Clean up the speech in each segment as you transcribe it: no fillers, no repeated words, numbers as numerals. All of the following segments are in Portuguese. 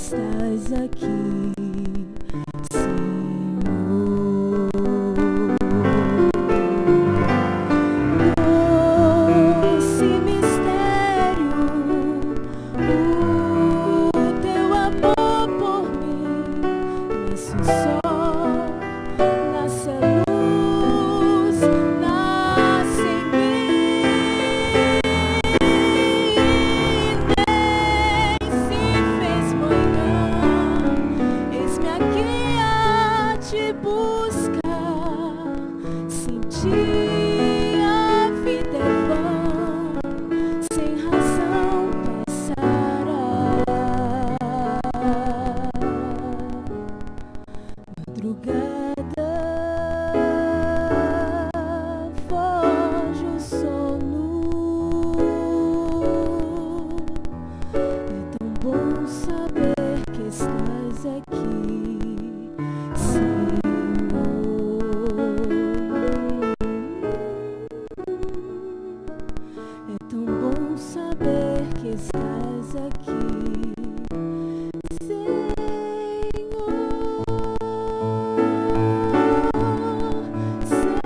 estás aqui, Senhor. Doce mistério, o teu amor por mim. Nasce o sol, nasce a luz, nasce em mim. Nem se fez manhã, eis-me aqui a te buscar. Sem ti a vida é vã, sem razão passará. Madrugada foge o sono. É tão bom saber que estás aqui, Senhor. É tão bom saber que estás aqui, Senhor. Amém, Senhor.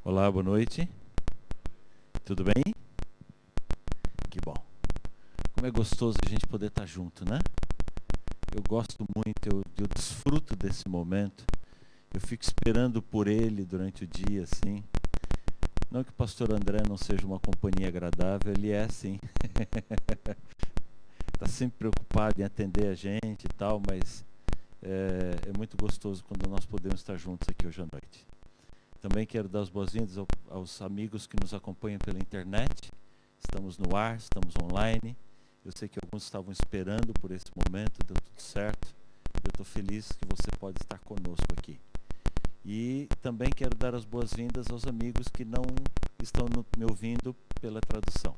Olá, boa noite. Tudo bem? Que bom. Como é gostoso a gente poder estar junto, né? Eu gosto muito, eu desfruto desse momento. Eu fico esperando por ele durante o dia, assim. Não que o pastor André não seja uma companhia agradável, ele é, sim. Está sempre preocupado em atender a gente e tal, mas é muito gostoso quando nós podemos estar juntos aqui hoje à noite. Também quero dar as boas-vindas aos amigos que nos acompanham pela internet. Estamos no ar, estamos online. Eu sei que alguns estavam esperando por esse momento, deu tudo certo. Eu estou feliz que você pode estar conosco aqui. E também quero dar as boas-vindas aos amigos que não estão me ouvindo pela tradução.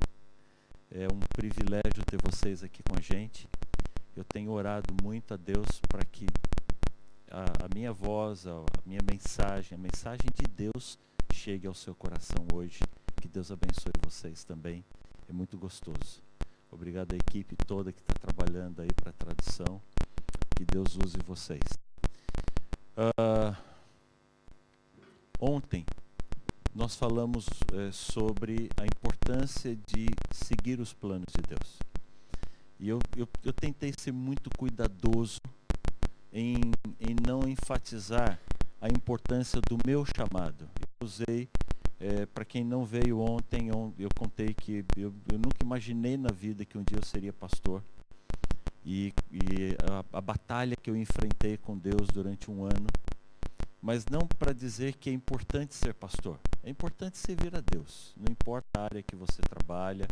É um privilégio ter vocês aqui com a gente. Eu tenho orado muito a Deus para que a minha voz, a minha mensagem, a mensagem de Deus chegue ao seu coração hoje. Que Deus abençoe vocês também. É muito gostoso. Obrigado à equipe toda que está trabalhando aí para a tradução. Que Deus use vocês. Ontem nós falamos sobre a importância de seguir os planos de Deus. E eu tentei ser muito cuidadoso em não enfatizar a importância do meu chamado. Eu usei, para quem não veio ontem, eu contei que eu nunca imaginei na vida que um dia eu seria pastor. E a batalha que eu enfrentei com Deus durante um ano, mas não para dizer que é importante ser pastor. É importante servir a Deus. Não importa a área que você trabalha,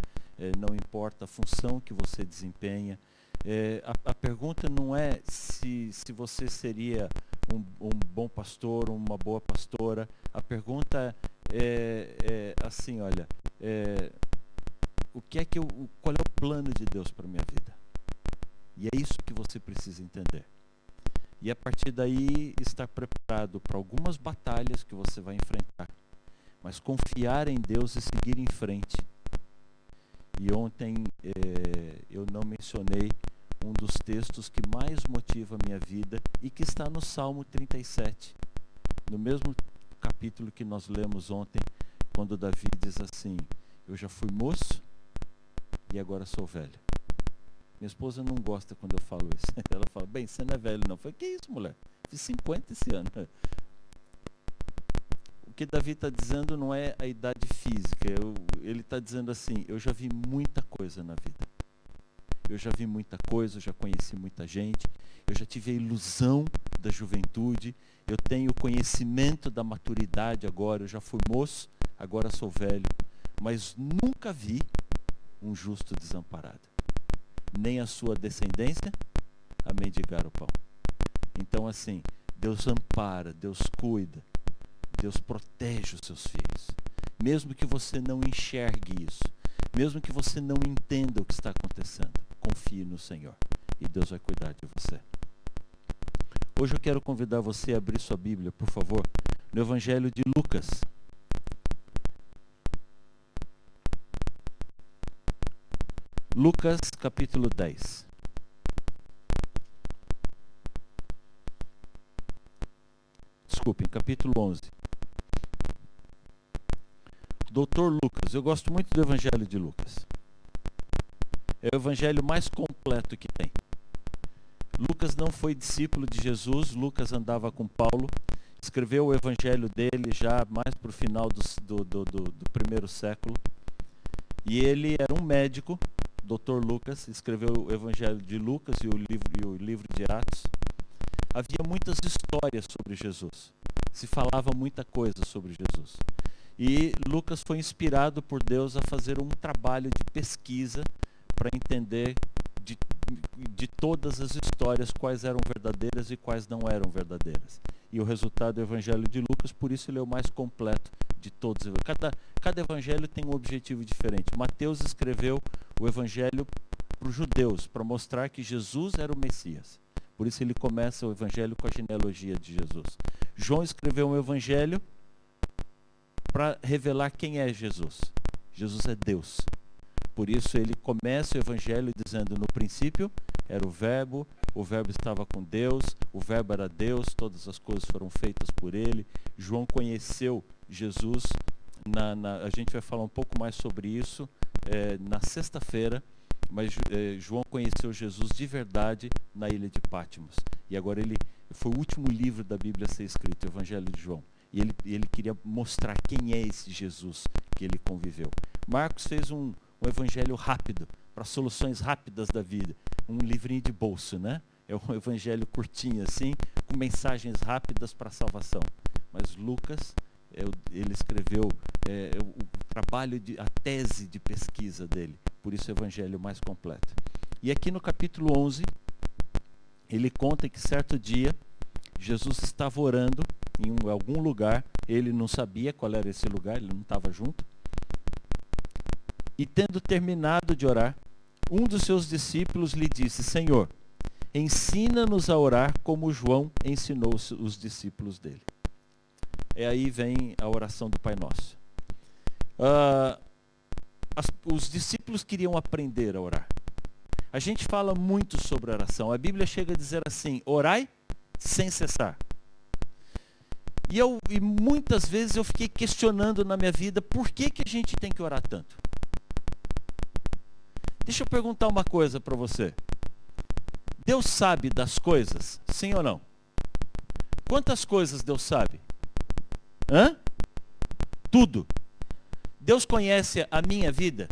não importa a função que você desempenha. A pergunta não é se você seria um bom pastor, uma boa pastora. A pergunta é assim, olha, qual é o plano de Deus para a minha vida? E é isso que você precisa entender. E a partir daí estar preparado para algumas batalhas que você vai enfrentar, mas confiar em Deus e seguir em frente. E ontem eu não mencionei um dos textos que mais motiva a minha vida e que está no Salmo 37, no mesmo capítulo que nós lemos ontem, quando Davi diz assim: eu já fui moço e agora sou velho. Minha esposa não gosta quando eu falo isso. Ela fala: bem, você não é velho não. Eu falei: que isso, mulher? Fiz 50 esse ano. O que Davi está dizendo não é a idade física. Ele está dizendo assim: eu já vi muita coisa na vida. Eu já vi muita coisa, eu já conheci muita gente, eu já tive a ilusão da juventude, eu tenho o conhecimento da maturidade agora, eu já fui moço, agora sou velho, mas nunca vi um justo desamparado, nem a sua descendência a mendigar o pão. Então assim, Deus ampara, Deus cuida, Deus protege os seus filhos. Mesmo que você não enxergue isso, mesmo que você não entenda o que está acontecendo, confie no Senhor e Deus vai cuidar de você. Hoje eu quero convidar você a abrir sua Bíblia, por favor, no Evangelho de Lucas. Lucas capítulo 10. Desculpem, capítulo 11. Doutor Lucas, eu gosto muito do Evangelho de Lucas. É o evangelho mais completo que tem. Lucas não foi discípulo de Jesus, Lucas andava com Paulo, escreveu o evangelho dele já mais para o final do primeiro século. E ele era um médico, doutor Lucas, escreveu o evangelho de Lucas e o livro de Atos. Havia muitas histórias sobre Jesus, se falava muita coisa sobre Jesus. E Lucas foi inspirado por Deus a fazer um trabalho de pesquisa para entender de todas as histórias quais eram verdadeiras e quais não eram verdadeiras. E o resultado é o Evangelho de Lucas, por isso ele é o mais completo de todos. Cada evangelho tem um objetivo diferente. Mateus escreveu o Evangelho para os judeus, para mostrar que Jesus era o Messias. Por isso ele começa o Evangelho com a genealogia de Jesus. João escreveu um Evangelho para revelar quem é Jesus. Jesus é Deus. Por isso ele começa o Evangelho dizendo: no princípio era o Verbo estava com Deus, o Verbo era Deus, todas as coisas foram feitas por ele. João conheceu Jesus, a gente vai falar um pouco mais sobre isso na sexta-feira, mas João conheceu Jesus de verdade na ilha de Patmos. E agora foi o último livro da Bíblia a ser escrito, o Evangelho de João. E ele queria mostrar quem é esse Jesus que ele conviveu. Marcos fez um evangelho rápido, para soluções rápidas da vida. Um livrinho de bolso, né? É um evangelho curtinho assim, com mensagens rápidas para a salvação. Mas Lucas, ele escreveu o trabalho, a tese de pesquisa dele. Por isso o evangelho mais completo. E aqui no capítulo 11, ele conta que certo dia, Jesus estava orando em algum lugar, ele não sabia qual era esse lugar, ele não estava junto. E tendo terminado de orar, um dos seus discípulos lhe disse: Senhor, ensina-nos a orar como João ensinou os discípulos dele. Aí vem a oração do Pai Nosso. Os discípulos queriam aprender a orar. A gente fala muito sobre oração. A Bíblia chega a dizer assim: orai sem cessar. E muitas vezes eu fiquei questionando na minha vida por que a gente tem que orar tanto. Deixa eu perguntar uma coisa para você. Deus sabe das coisas? Sim ou não? Quantas coisas Deus sabe? Tudo. Deus conhece a minha vida?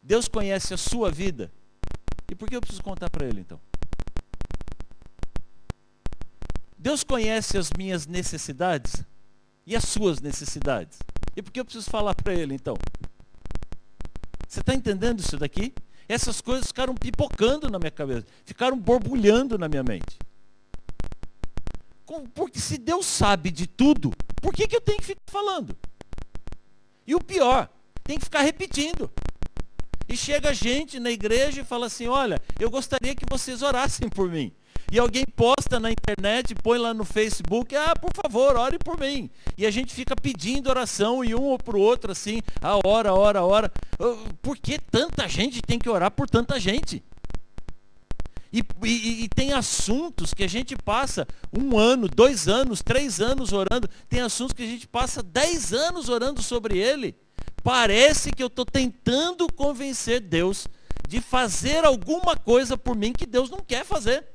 Deus conhece a sua vida? E por que eu preciso contar para Ele então? Deus conhece as minhas necessidades e as suas necessidades. E por que eu preciso falar para Ele então? Você está entendendo isso daqui? Essas coisas ficaram pipocando na minha cabeça, ficaram borbulhando na minha mente. Porque se Deus sabe de tudo, por que eu tenho que ficar falando? E o pior, tem que ficar repetindo. E chega gente na igreja e fala assim: olha, eu gostaria que vocês orassem por mim. E alguém posta na internet, põe lá no Facebook: por favor, ore por mim. E a gente fica pedindo oração e um para o outro assim: ora. Por que tanta gente tem que orar por tanta gente? E tem assuntos que a gente passa 1 ano, 2 anos, 3 anos orando. Tem assuntos que a gente passa 10 anos orando sobre ele. Parece que eu estou tentando convencer Deus de fazer alguma coisa por mim que Deus não quer fazer.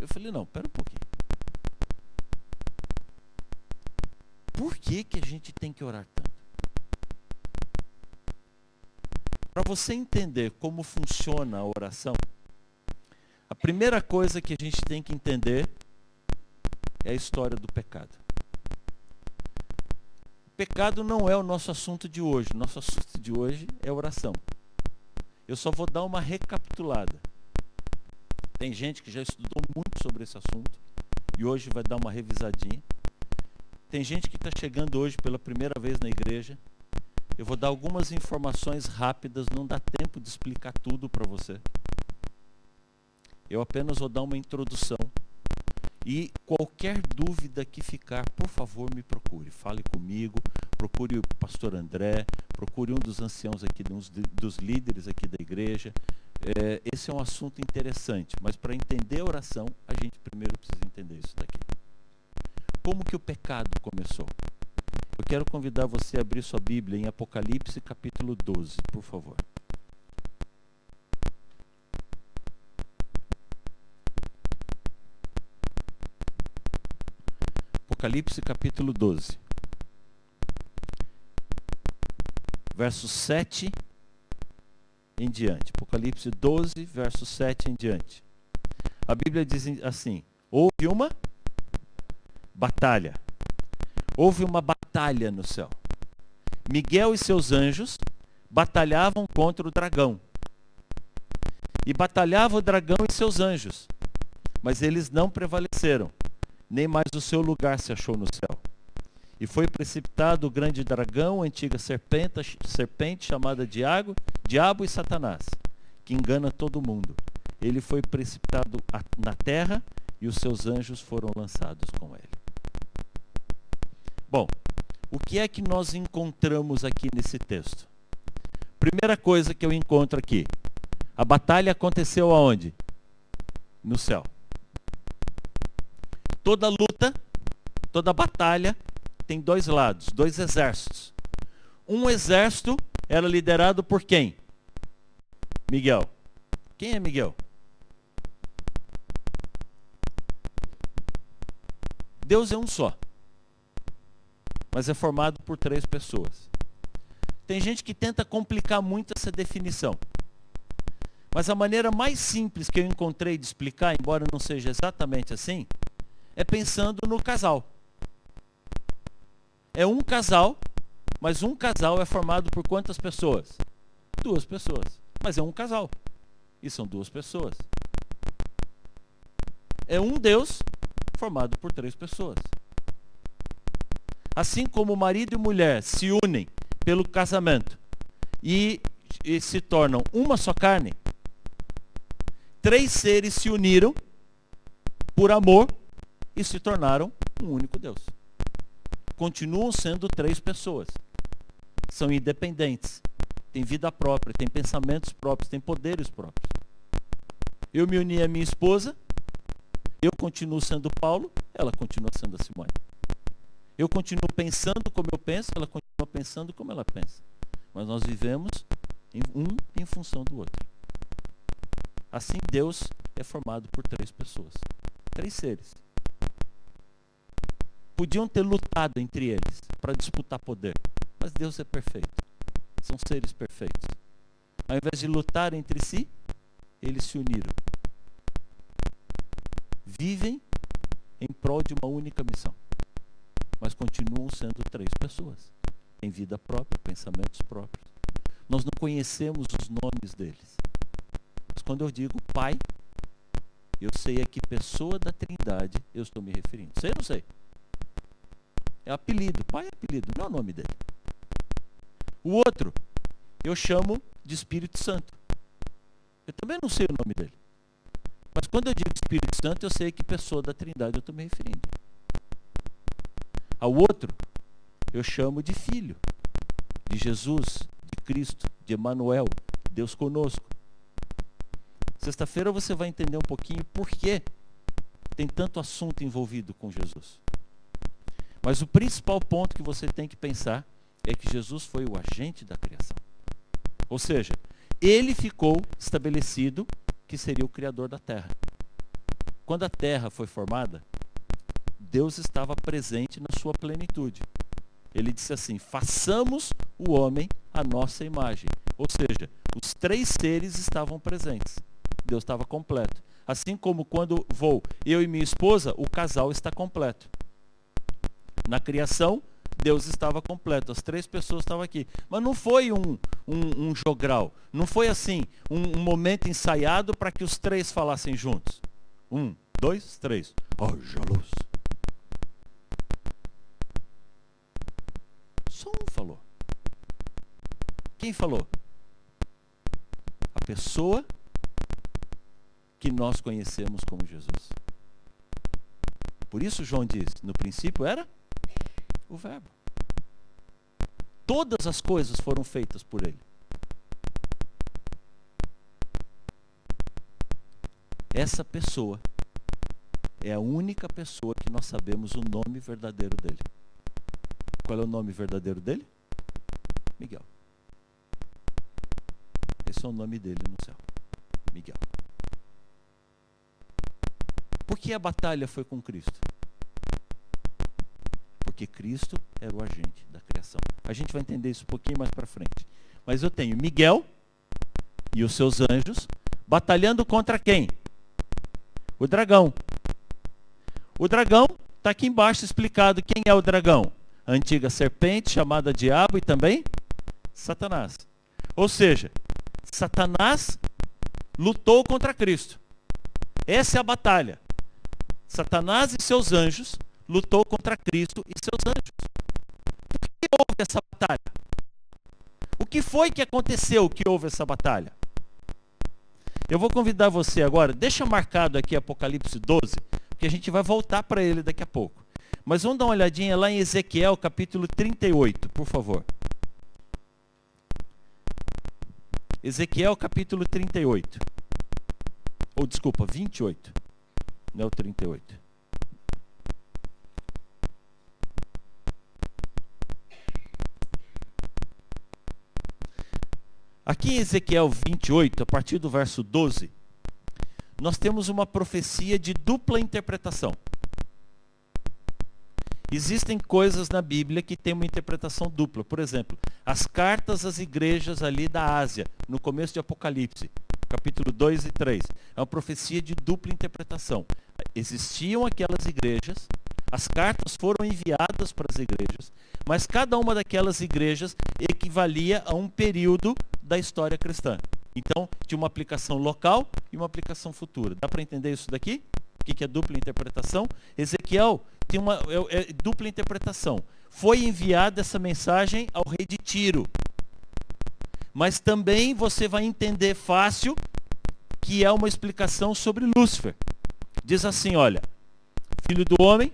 Eu falei: não, pera um pouquinho. Por que a gente tem que orar tanto? Para você entender como funciona a oração, a primeira coisa que a gente tem que entender é a história do pecado. O pecado não é o nosso assunto de hoje. Nosso assunto de hoje é oração. Eu só vou dar uma recapitulada. Tem gente que já estudou muito sobre esse assunto e hoje vai dar uma revisadinha. Tem gente que está chegando hoje pela primeira vez na igreja. Eu vou dar algumas informações rápidas, não dá tempo de explicar tudo para você. Eu apenas vou dar uma introdução. E qualquer dúvida que ficar, por favor, me procure. Fale comigo, procure o pastor André, procure um dos anciãos aqui, um dos líderes aqui da igreja. Esse é um assunto interessante, mas para entender a oração, a gente primeiro precisa entender isso daqui. Como que o pecado começou? Eu quero convidar você a abrir sua Bíblia em Apocalipse capítulo 12, por favor. Apocalipse capítulo 12, versos 7 em diante. Apocalipse 12, verso 7 em diante. A Bíblia diz assim: houve uma batalha. Houve uma batalha no céu. Miguel e seus anjos batalhavam contra o dragão. E batalhava o dragão e seus anjos. Mas eles não prevaleceram. Nem mais o seu lugar se achou no céu. E foi precipitado o grande dragão, a antiga serpente chamada Diabo e Satanás, que engana todo mundo. Ele foi precipitado na terra e os seus anjos foram lançados com ele. Bom, o que é que nós encontramos aqui nesse texto? Primeira coisa que eu encontro aqui. A batalha aconteceu aonde? No céu. Toda luta, toda batalha tem dois lados, dois exércitos. Um exército era liderado por quem? Miguel. Quem é Miguel? Deus é um só, mas é formado por 3 pessoas. Tem gente que tenta complicar muito essa definição. Mas a maneira mais simples que eu encontrei de explicar, embora não seja exatamente assim, é pensando no casal. É um casal, mas um casal é formado por quantas pessoas? 2 pessoas. Mas é um casal. E são 2 pessoas. É um Deus formado por 3 pessoas. Assim como marido e mulher se unem pelo casamento e se tornam uma só carne, 3 seres se uniram por amor e se tornaram um único Deus. Continuam sendo 3 pessoas. São independentes. Têm vida própria, têm pensamentos próprios, têm poderes próprios. Eu me uni à minha esposa, eu continuo sendo Paulo, ela continua sendo a Simone. Eu continuo pensando como eu penso, ela continua pensando como ela pensa. Mas nós vivemos em função do outro. Assim, Deus é formado por 3 pessoas. 3 seres. Podiam ter lutado entre eles para disputar poder, mas Deus é perfeito. São seres perfeitos. Ao invés de lutar entre si, eles se uniram. Vivem em prol de uma única missão, mas continuam sendo 3 pessoas. Têm vida própria, pensamentos próprios. Nós não conhecemos os nomes deles. Mas quando eu digo Pai, eu sei a que pessoa da Trindade eu estou me referindo. Sei ou não sei? É apelido. Pai é apelido, não é o nome dele. O outro, eu chamo de Espírito Santo. Eu também não sei o nome dele. Mas quando eu digo Espírito Santo, eu sei a que pessoa da Trindade eu estou me referindo. Ao outro, eu chamo de Filho, de Jesus, de Cristo, de Emanuel, Deus conosco. Sexta-feira você vai entender um pouquinho por que tem tanto assunto envolvido com Jesus. Mas o principal ponto que você tem que pensar é que Jesus foi o agente da criação. Ou seja, ele ficou estabelecido que seria o criador da terra. Quando a terra foi formada, Deus estava presente na sua plenitude. Ele disse assim: façamos o homem à nossa imagem. Ou seja, os 3 seres estavam presentes. Deus estava completo. Assim como quando vou eu e minha esposa, o casal está completo. Na criação, Deus estava completo, as 3 pessoas estavam aqui. Mas não foi um jogral, não foi assim, um momento ensaiado para que os 3 falassem juntos. 1, 2, 3. Haja luz. Só um falou. Quem falou? A pessoa que nós conhecemos como Jesus. Por isso João diz, no princípio era o Verbo. Todas as coisas foram feitas por ele. Essa pessoa é a única pessoa que nós sabemos o nome verdadeiro dele. Qual é o nome verdadeiro dele? Miguel. Esse é o nome dele no céu. Miguel. Por que a batalha foi com Cristo? Porque Cristo era o agente da criação. A gente vai entender isso um pouquinho mais para frente. Mas eu tenho Miguel e os seus anjos batalhando contra quem? O dragão. O dragão está aqui embaixo explicado quem é o dragão. A antiga serpente chamada diabo e também Satanás. Ou seja, Satanás lutou contra Cristo. Essa é a batalha. Satanás e seus anjos lutou contra Cristo e seus anjos. Por que houve essa batalha? O que foi que aconteceu que houve essa batalha? Eu vou convidar você agora, deixa marcado aqui Apocalipse 12, porque a gente vai voltar para ele daqui a pouco. Mas vamos dar uma olhadinha lá em Ezequiel, capítulo 38, por favor. Ezequiel, capítulo 38. Ou, desculpa, 28. Não é o 38. Aqui em Ezequiel 28, a partir do verso 12, nós temos uma profecia de dupla interpretação. Existem coisas na Bíblia que têm uma interpretação dupla. Por exemplo, as cartas às igrejas ali da Ásia, no começo de Apocalipse, capítulo 2 e 3. É uma profecia de dupla interpretação. Existiam aquelas igrejas, as cartas foram enviadas para as igrejas, mas cada uma daquelas igrejas equivalia a um período da história cristã. Então, tinha uma aplicação local e uma aplicação futura. Dá para entender isso daqui? O que é dupla interpretação? Ezequiel tem uma dupla interpretação. Foi enviada essa mensagem ao rei de Tiro. Mas também você vai entender fácil que é uma explicação sobre Lúcifer. Diz assim, olha, filho do homem,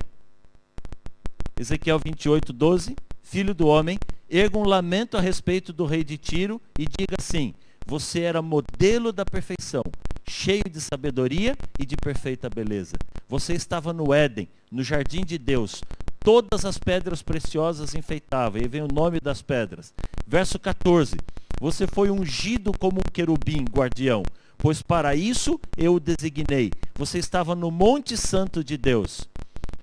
Ezequiel 28, 12, filho do homem, erga um lamento a respeito do rei de Tiro e diga assim, você era modelo da perfeição, cheio de sabedoria e de perfeita beleza. Você estava no Éden, no jardim de Deus. Todas as pedras preciosas enfeitavam. E vem o nome das pedras. Verso 14. Você foi ungido como um querubim guardião, pois para isso eu o designei. Você estava no Monte Santo de Deus.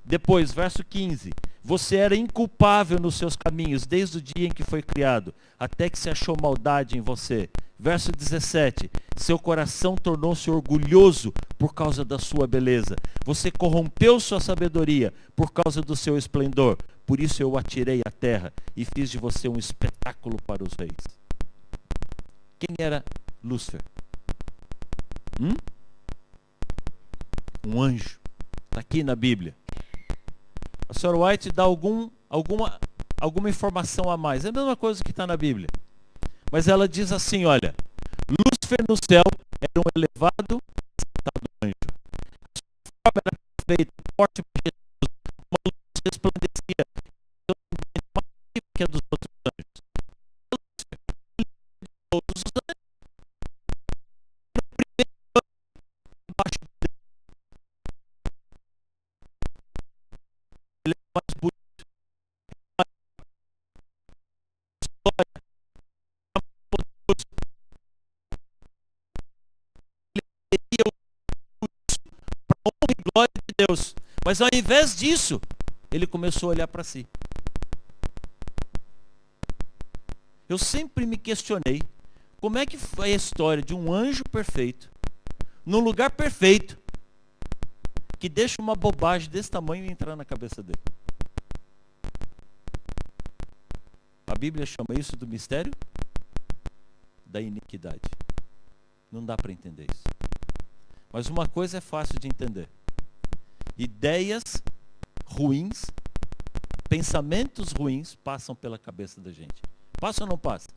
Depois, verso 15. Você era inculpável nos seus caminhos desde o dia em que foi criado, até que se achou maldade em você. Verso 17, seu coração tornou-se orgulhoso por causa da sua beleza. Você corrompeu sua sabedoria por causa do seu esplendor. Por isso eu o atirei à terra e fiz de você um espetáculo para os reis. Quem era Lúcifer? Um anjo. Está aqui na Bíblia. A Sra. White dá alguma informação a mais. É a mesma coisa que está na Bíblia. Mas ela diz assim, olha, Lúcifer no céu era um elevado anjo. A sua forma era perfeita, forte e majestosa, uma luz resplandecia, mais que a dos outros anjos. Lúcifer, todos os anjos, no primeiro ano, embaixo de Deus. Ele é mais bonito, mais história. Para honra e glória de Deus. Mas ao invés disso, ele começou a olhar para si. Eu sempre me questionei como é que foi a história de um anjo perfeito num lugar perfeito, que deixa uma bobagem desse tamanho entrar na cabeça dele. A Bíblia chama isso do mistério da iniquidade. Não dá para entender isso. Mas uma coisa é fácil de entender. Ideias ruins, pensamentos ruins passam pela cabeça da gente. Passa ou não passa?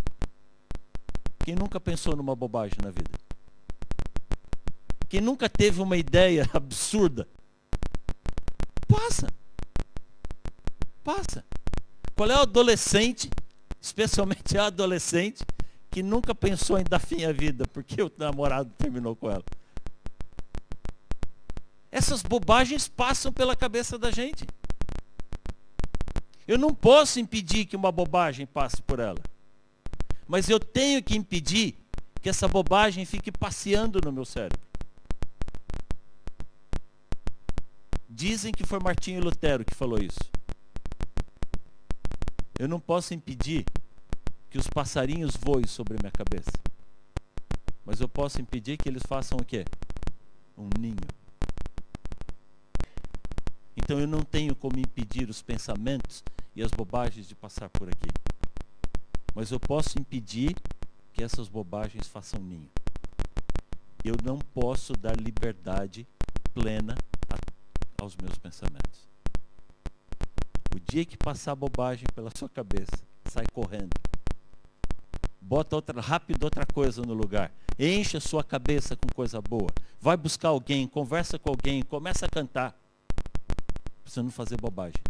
Quem nunca pensou numa bobagem na vida? Quem nunca teve uma ideia absurda? Passa. Passa. Qual é o adolescente, especialmente a adolescente, que nunca pensou em dar fim à vida porque o namorado terminou com ela? Essas bobagens passam pela cabeça da gente. Eu não posso impedir que uma bobagem passe por ela. Mas eu tenho que impedir que essa bobagem fique passeando no meu cérebro. Dizem que foi Martinho Lutero que falou isso. Eu não posso impedir que os passarinhos voem sobre a minha cabeça. Mas eu posso impedir que eles façam o quê? Um ninho. Então eu não tenho como impedir os pensamentos e as bobagens de passar por aqui. Mas eu posso impedir que essas bobagens façam ninho. Eu não posso dar liberdade plena aos meus pensamentos. O dia que passar bobagem pela sua cabeça, sai correndo. Bota rápido outra coisa no lugar. Enche a sua cabeça com coisa boa. Vai buscar alguém, conversa com alguém, começa a cantar. Precisa não fazer bobagem.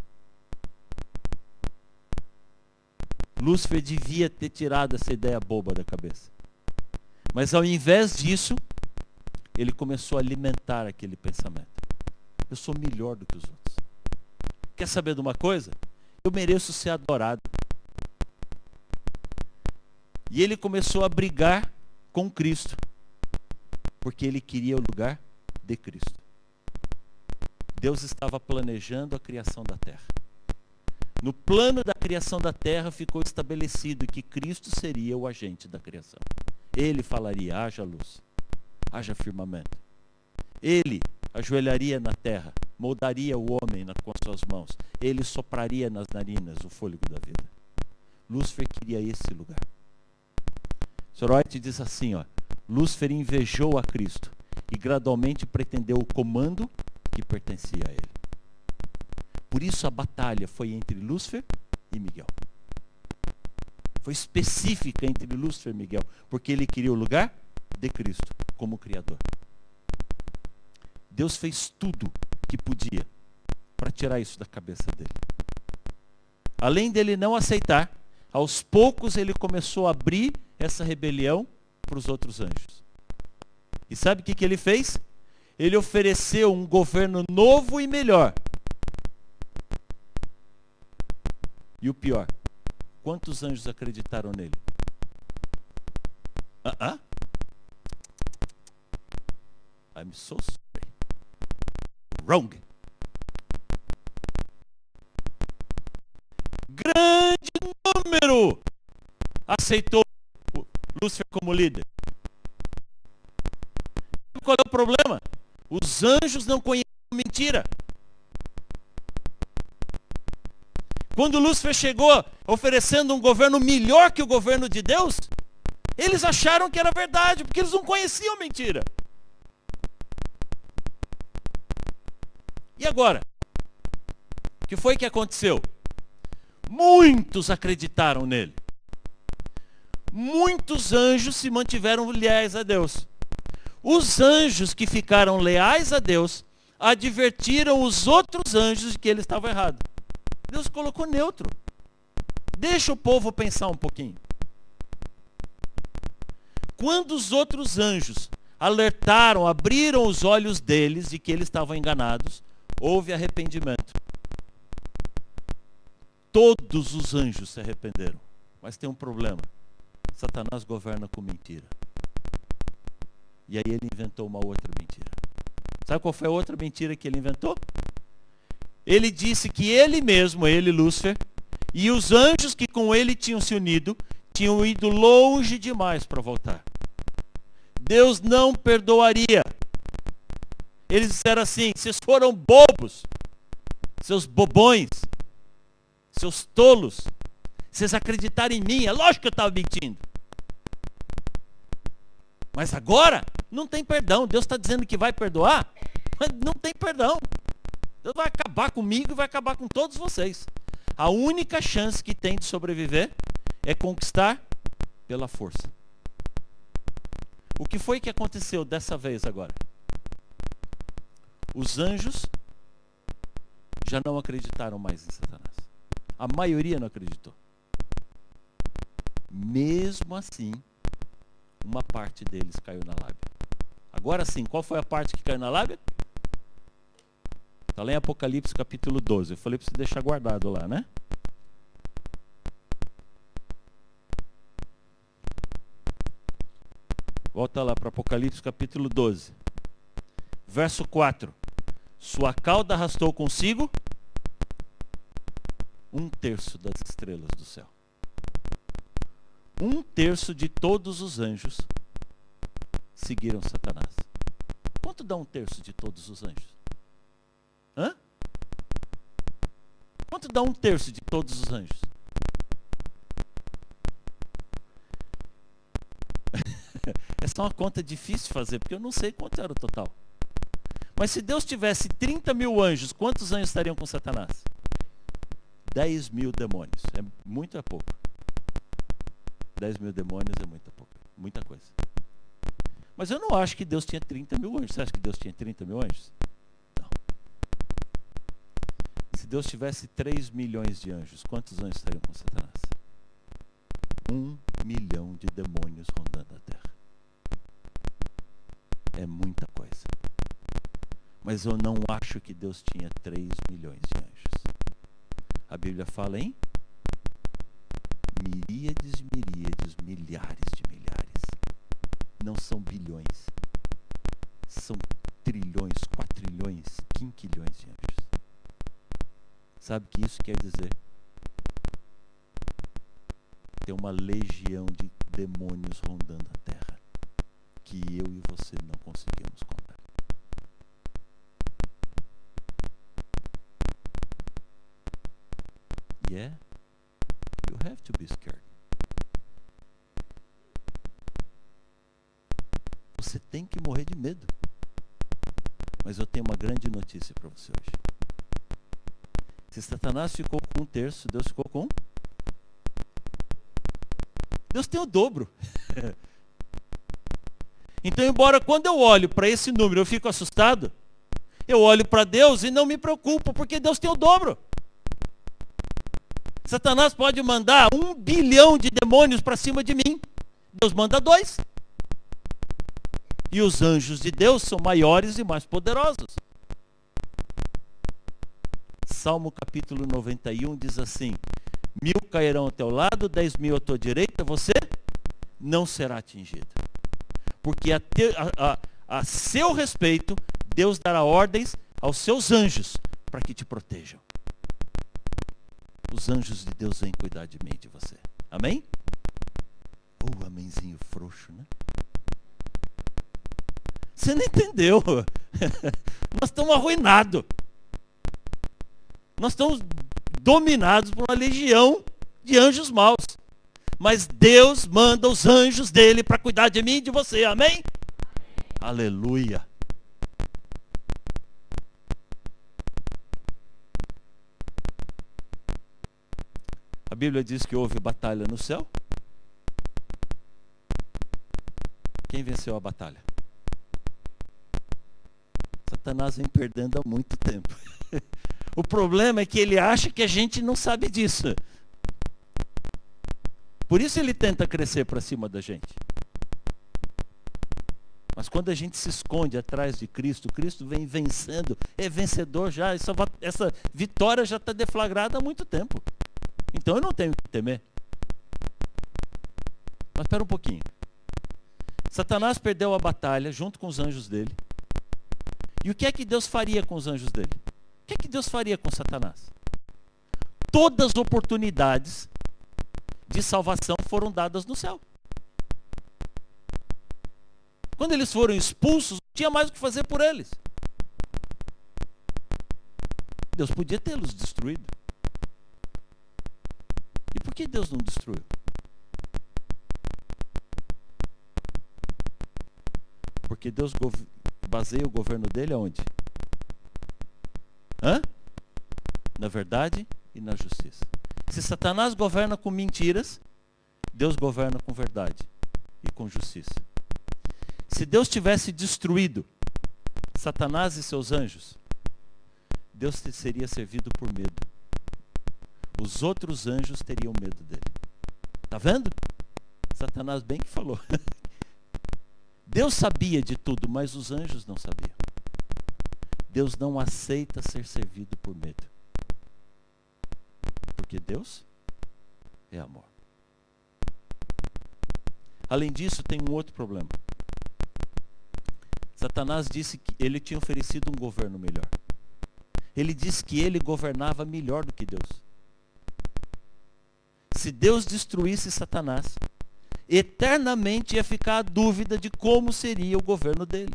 Lúcifer devia ter tirado essa ideia boba da cabeça. Mas ao invés disso, ele começou a alimentar aquele pensamento. Eu sou melhor do que os outros. Quer saber de uma coisa? Eu mereço ser adorado. E ele começou a brigar com Cristo, porque ele queria o lugar de Cristo. Deus estava planejando a criação da terra. No plano da criação da terra ficou estabelecido que Cristo seria o agente da criação. Ele falaria, haja luz, haja firmamento. Ele ajoelharia na terra, moldaria o homem com as suas mãos. Ele sopraria nas narinas o fôlego da vida. Lúcifer queria esse lugar. Sr. White diz assim, Lúcifer invejou a Cristo e gradualmente pretendeu o comando que pertencia a ele. Por isso a batalha foi entre Lúcifer e Miguel. Foi específica entre Lúcifer e Miguel, porque ele queria o lugar de Cristo como Criador. Deus fez tudo que podia para tirar isso da cabeça dele. Além dele não aceitar, aos poucos ele começou a abrir essa rebelião para os outros anjos. E sabe o que ele fez? Ele ofereceu um governo novo e melhor. E o pior, quantos anjos acreditaram nele? I'm so sorry. Wrong. Grande número aceitou Lúcifer como líder. Qual é o problema? Os anjos não conheciam mentira. Quando Lúcifer chegou oferecendo um governo melhor que o governo de Deus, eles acharam que era verdade, porque eles não conheciam mentira. E agora? O que foi que aconteceu? Muitos acreditaram nele. Muitos anjos se mantiveram leais a Deus. Os anjos que ficaram leais a Deus advertiram os outros anjos de que ele estava errado. Deus colocou neutro. Deixa o povo pensar um pouquinho. Quando os outros anjos alertaram, abriram os olhos deles de que eles estavam enganados, houve arrependimento. Todos os anjos se arrependeram. Mas tem um problema. Satanás governa com mentira. E aí ele inventou uma outra mentira. Sabe qual foi a outra mentira que ele inventou? Ele disse que ele mesmo, ele, Lúcifer, e os anjos que com ele tinham se unido, tinham ido longe demais para voltar. Deus não perdoaria Eles disseram assim: vocês foram bobos, seus bobões, seus tolos. Vocês acreditaram em mim, é lógico que eu estava mentindo. Mas agora não tem perdão. Deus está dizendo que vai perdoar, mas não tem perdão. Deus vai acabar comigo e vai acabar com todos vocês. A única chance que tem de sobreviver é conquistar pela força. O que foi que aconteceu dessa vez agora? Os anjos já não acreditaram mais em Satanás. A maioria não acreditou. Mesmo assim, uma parte deles caiu na lábia. Agora sim, qual foi a parte que caiu na lábia? Está lá em Apocalipse capítulo 12. Eu falei para você deixar guardado lá, né? Volta lá para Apocalipse capítulo 12. Verso 4. Sua cauda arrastou consigo 1/3 das estrelas do céu. 1/3 de todos os anjos seguiram Satanás. Quanto dá 1/3 de todos os anjos? Hã? Quanto dá 1/3 de todos os anjos? Essa é uma conta difícil de fazer, porque eu não sei quanto era o total. Mas se Deus tivesse 30 mil anjos, quantos anjos estariam com Satanás? 10 mil demônios. É muito ou é pouco? 10 mil demônios é muita coisa. Mas eu não acho que Deus tinha 30 mil anjos. Você acha que Deus tinha 30 mil anjos? Não. Se Deus tivesse 3 milhões de anjos, quantos anjos estariam com Satanás? 1 milhão de demônios rondando a terra. É muita coisa. Mas eu não acho que Deus tinha 3 milhões de anjos. A Bíblia fala em miríades de miríades, milhares de milhares. Não são bilhões. São trilhões, quatrilhões, quinquilhões de anjos. Sabe o que isso quer dizer? Tem uma legião de demônios rondando a terra que eu e você não conseguimos contar. Yeah, you have to be scared. Você tem que morrer de medo. Mas eu tenho uma grande notícia para você hoje. Se Satanás ficou com 1/3, Deus ficou com? Deus tem o dobro. Então, embora quando eu olho para esse número eu fico assustado, eu olho para Deus e não me preocupo, porque Deus tem o dobro. Satanás pode mandar 1 bilhão de demônios para cima de mim. Deus manda 2. E os anjos de Deus são maiores e mais poderosos. Salmo capítulo 91 diz assim: 1000 cairão ao teu lado, 10 mil à tua direita, você não será atingido. Porque a seu respeito, Deus dará ordens aos seus anjos para que te protejam. Os anjos de Deus vêm cuidar de mim e de você. Amém? Amenzinho frouxo, né? Você não entendeu. Nós estamos arruinados. Nós estamos dominados por uma legião de anjos maus. Mas Deus manda os anjos dele para cuidar de mim e de você. Amém? Amém. Aleluia. A Bíblia diz que houve batalha no céu. Quem venceu a batalha? Satanás vem perdendo há muito tempo. O problema é que ele acha que a gente não sabe disso. Por isso ele tenta crescer para cima da gente. Mas quando a gente se esconde atrás de Cristo, Cristo vem vencendo, é vencedor já. Essa vitória já está deflagrada há muito tempo. Então eu não tenho que temer. Mas espera um pouquinho. Satanás perdeu a batalha junto com os anjos dele. E o que é que Deus faria com os anjos dele? O que é que Deus faria com Satanás? Todas as oportunidades de salvação foram dadas no céu. Quando eles foram expulsos, não tinha mais o que fazer por eles. Deus podia tê-los destruído. E por que Deus não destruiu? Porque Deus baseia o governo dele aonde? Na verdade e na justiça. Se Satanás governa com mentiras, Deus governa com verdade e com justiça. Se Deus tivesse destruído Satanás e seus anjos, Deus seria servido por medo. Os outros anjos teriam medo dele. Tá vendo? Satanás bem que falou. Deus sabia de tudo, mas os anjos não sabiam. Deus não aceita ser servido por medo. Porque Deus é amor. Além disso, tem um outro problema. Satanás disse que ele tinha oferecido um governo melhor. Ele disse que ele governava melhor do que Deus. Se Deus destruísse Satanás, eternamente ia ficar a dúvida de como seria o governo dele.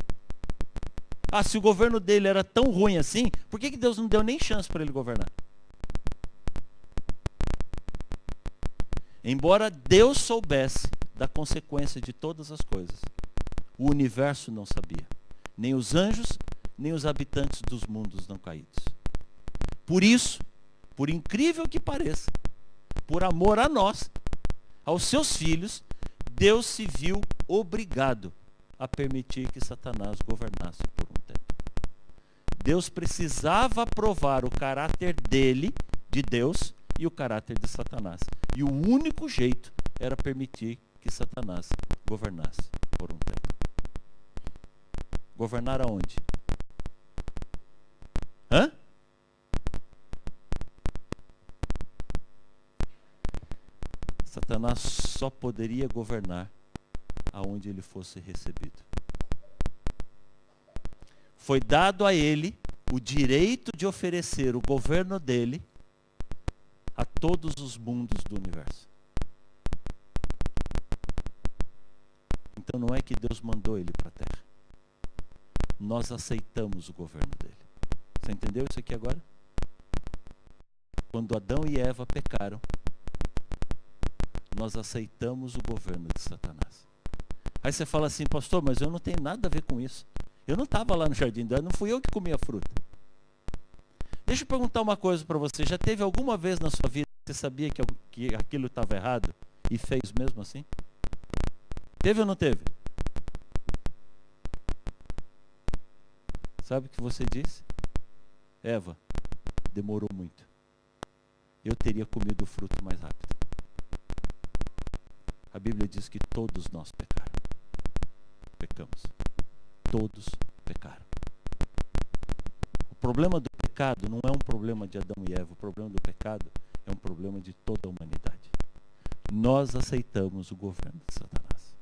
Se o governo dele era tão ruim assim, por que Deus não deu nem chance para ele governar? Embora Deus soubesse da consequência de todas as coisas, o universo não sabia. Nem os anjos, nem os habitantes dos mundos não caídos. Por isso, por incrível que pareça, por amor a nós, aos seus filhos, Deus se viu obrigado a permitir que Satanás governasse por um tempo. Deus precisava provar o caráter dele, de Deus, e o caráter de Satanás. E o único jeito era permitir que Satanás governasse por um tempo. Governar aonde? Satanás só poderia governar aonde ele fosse recebido. Foi dado a ele o direito de oferecer o governo dele a todos os mundos do universo. Então não é que Deus mandou ele para a terra. Nós aceitamos o governo dele. Você entendeu isso aqui agora? Quando Adão e Eva pecaram, nós aceitamos o governo de Satanás. Aí você fala assim, pastor, mas eu não tenho nada a ver com isso. Eu não estava lá no jardim do Éden, não fui eu que comi a fruta. Deixa eu perguntar uma coisa para você. Já teve alguma vez na sua vida que você sabia que aquilo estava errado e fez mesmo assim? Teve ou não teve? Sabe o que você disse? Eva, demorou muito. Eu teria comido o fruto mais rápido. A Bíblia diz que todos nós pecamos. Todos pecaram. O problema do pecado não é um problema de Adão e Eva. O problema do pecado é um problema de toda a humanidade. Nós aceitamos o governo de Satanás.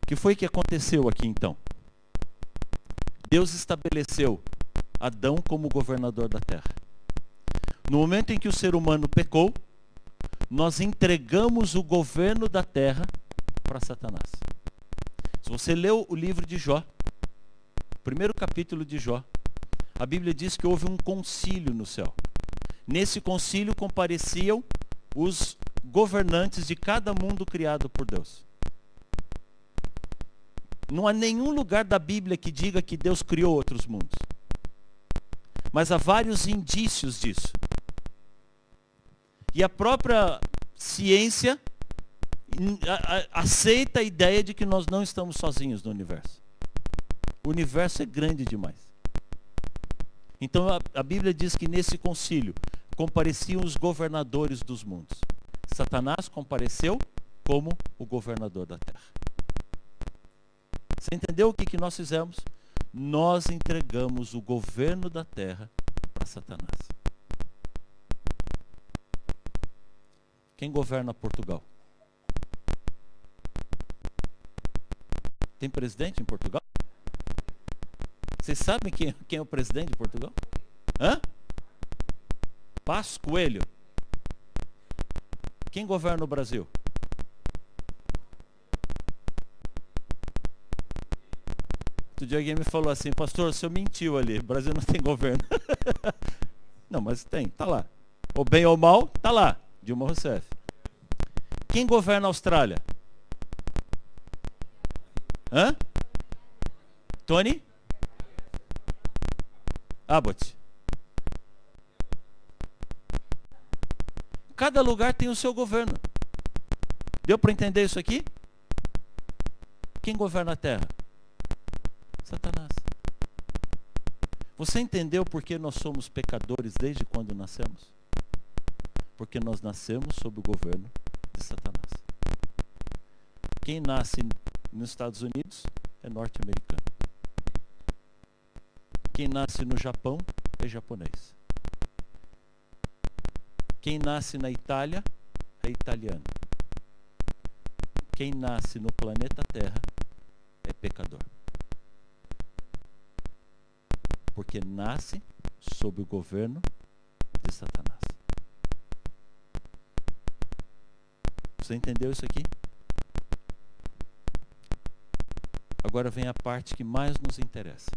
O que foi que aconteceu aqui então? Deus estabeleceu Adão como governador da terra. No momento em que o ser humano pecou, nós entregamos o governo da terra para Satanás. Se você leu o livro de Jó, o primeiro capítulo de Jó, a Bíblia diz que houve um concílio no céu. Nesse concílio compareciam os governantes de cada mundo criado por Deus. Não há nenhum lugar da Bíblia que diga que Deus criou outros mundos. Mas há vários indícios disso. E a própria ciência aceita a ideia de que nós não estamos sozinhos no universo. O universo é grande demais. Então a Bíblia diz que nesse concílio compareciam os governadores dos mundos. Satanás compareceu como o governador da terra. Você entendeu o que nós fizemos? Nós entregamos o governo da terra para Satanás. Quem governa Portugal? Tem presidente em Portugal? Vocês sabem quem é o presidente de Portugal? Passos Coelho. Quem governa o Brasil? Outro dia alguém me falou assim, pastor, o senhor mentiu ali, o Brasil não tem governo. Não, mas tem, tá lá. Ou bem ou mal, tá lá. Dilma Rousseff. Quem governa a Austrália? Hã? Tony? Abbott. Cada lugar tem o seu governo. Deu para entender isso aqui? Quem governa a terra? Satanás. Você entendeu por que nós somos pecadores desde quando nascemos? Porque nós nascemos sob o governo de Satanás. Quem nasce nos Estados Unidos é norte-americano. Quem nasce no Japão é japonês. Quem nasce na Itália é italiano. Quem nasce no planeta Terra é pecador. Porque nasce sob o governo de Satanás. Você entendeu isso aqui? Agora vem a parte que mais nos interessa.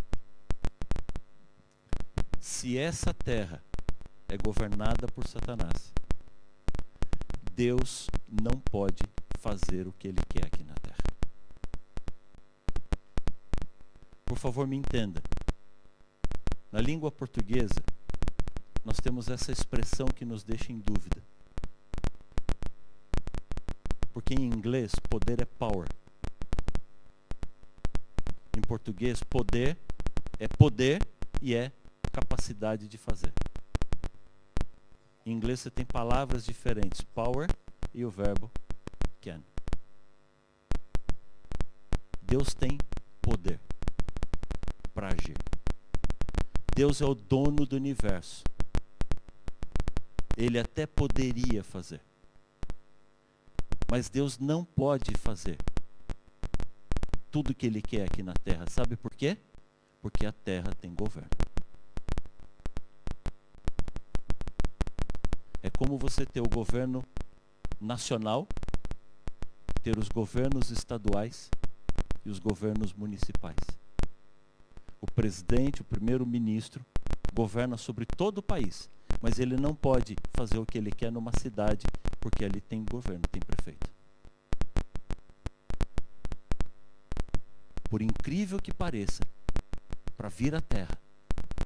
Se essa terra é governada por Satanás, Deus não pode fazer o que Ele quer aqui na terra. Por favor, me entenda. Na língua portuguesa, nós temos essa expressão que nos deixa em dúvida. Porque em inglês, poder é power. Em português, poder e é capacidade de fazer. Em inglês você tem palavras diferentes, power e o verbo can. Deus tem poder para agir. Deus é o dono do universo. Ele até poderia fazer. Mas Deus não pode fazer tudo o que Ele quer aqui na terra. Sabe por quê? Porque a terra tem governo. É como você ter o governo nacional, ter os governos estaduais e os governos municipais. O presidente, o primeiro-ministro, governa sobre todo o país, mas ele não pode fazer o que ele quer numa cidade, porque ali tem governo, tem prefeito. Por incrível que pareça, para vir à terra,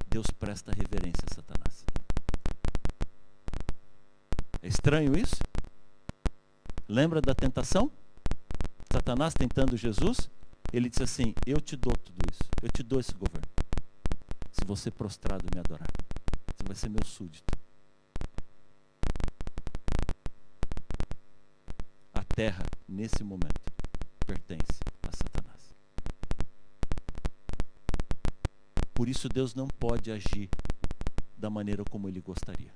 Deus presta reverência a Satanás. É estranho isso? Lembra da tentação? Satanás tentando Jesus? Ele disse assim, eu te dou tudo isso, eu te dou esse governo. Se você prostrado me adorar, você vai ser meu súdito. A terra, nesse momento, pertence a Satanás. Por isso Deus não pode agir da maneira como Ele gostaria.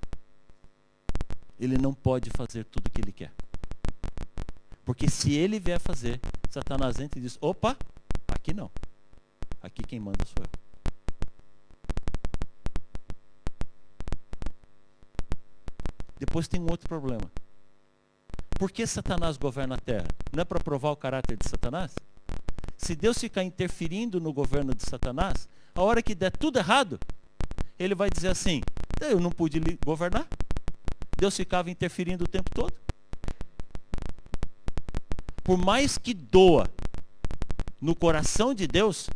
Ele não pode fazer tudo o que Ele quer. Porque se Ele vier fazer, Satanás entra e diz, opa, aqui não. Aqui quem manda sou eu. Depois tem um outro problema. Por que Satanás governa a terra? Não é para provar o caráter de Satanás? Se Deus ficar interferindo no governo de Satanás, a hora que der tudo errado, ele vai dizer assim, eu não pude governar. Deus ficava interferindo o tempo todo. Por mais que doa no coração de Deus,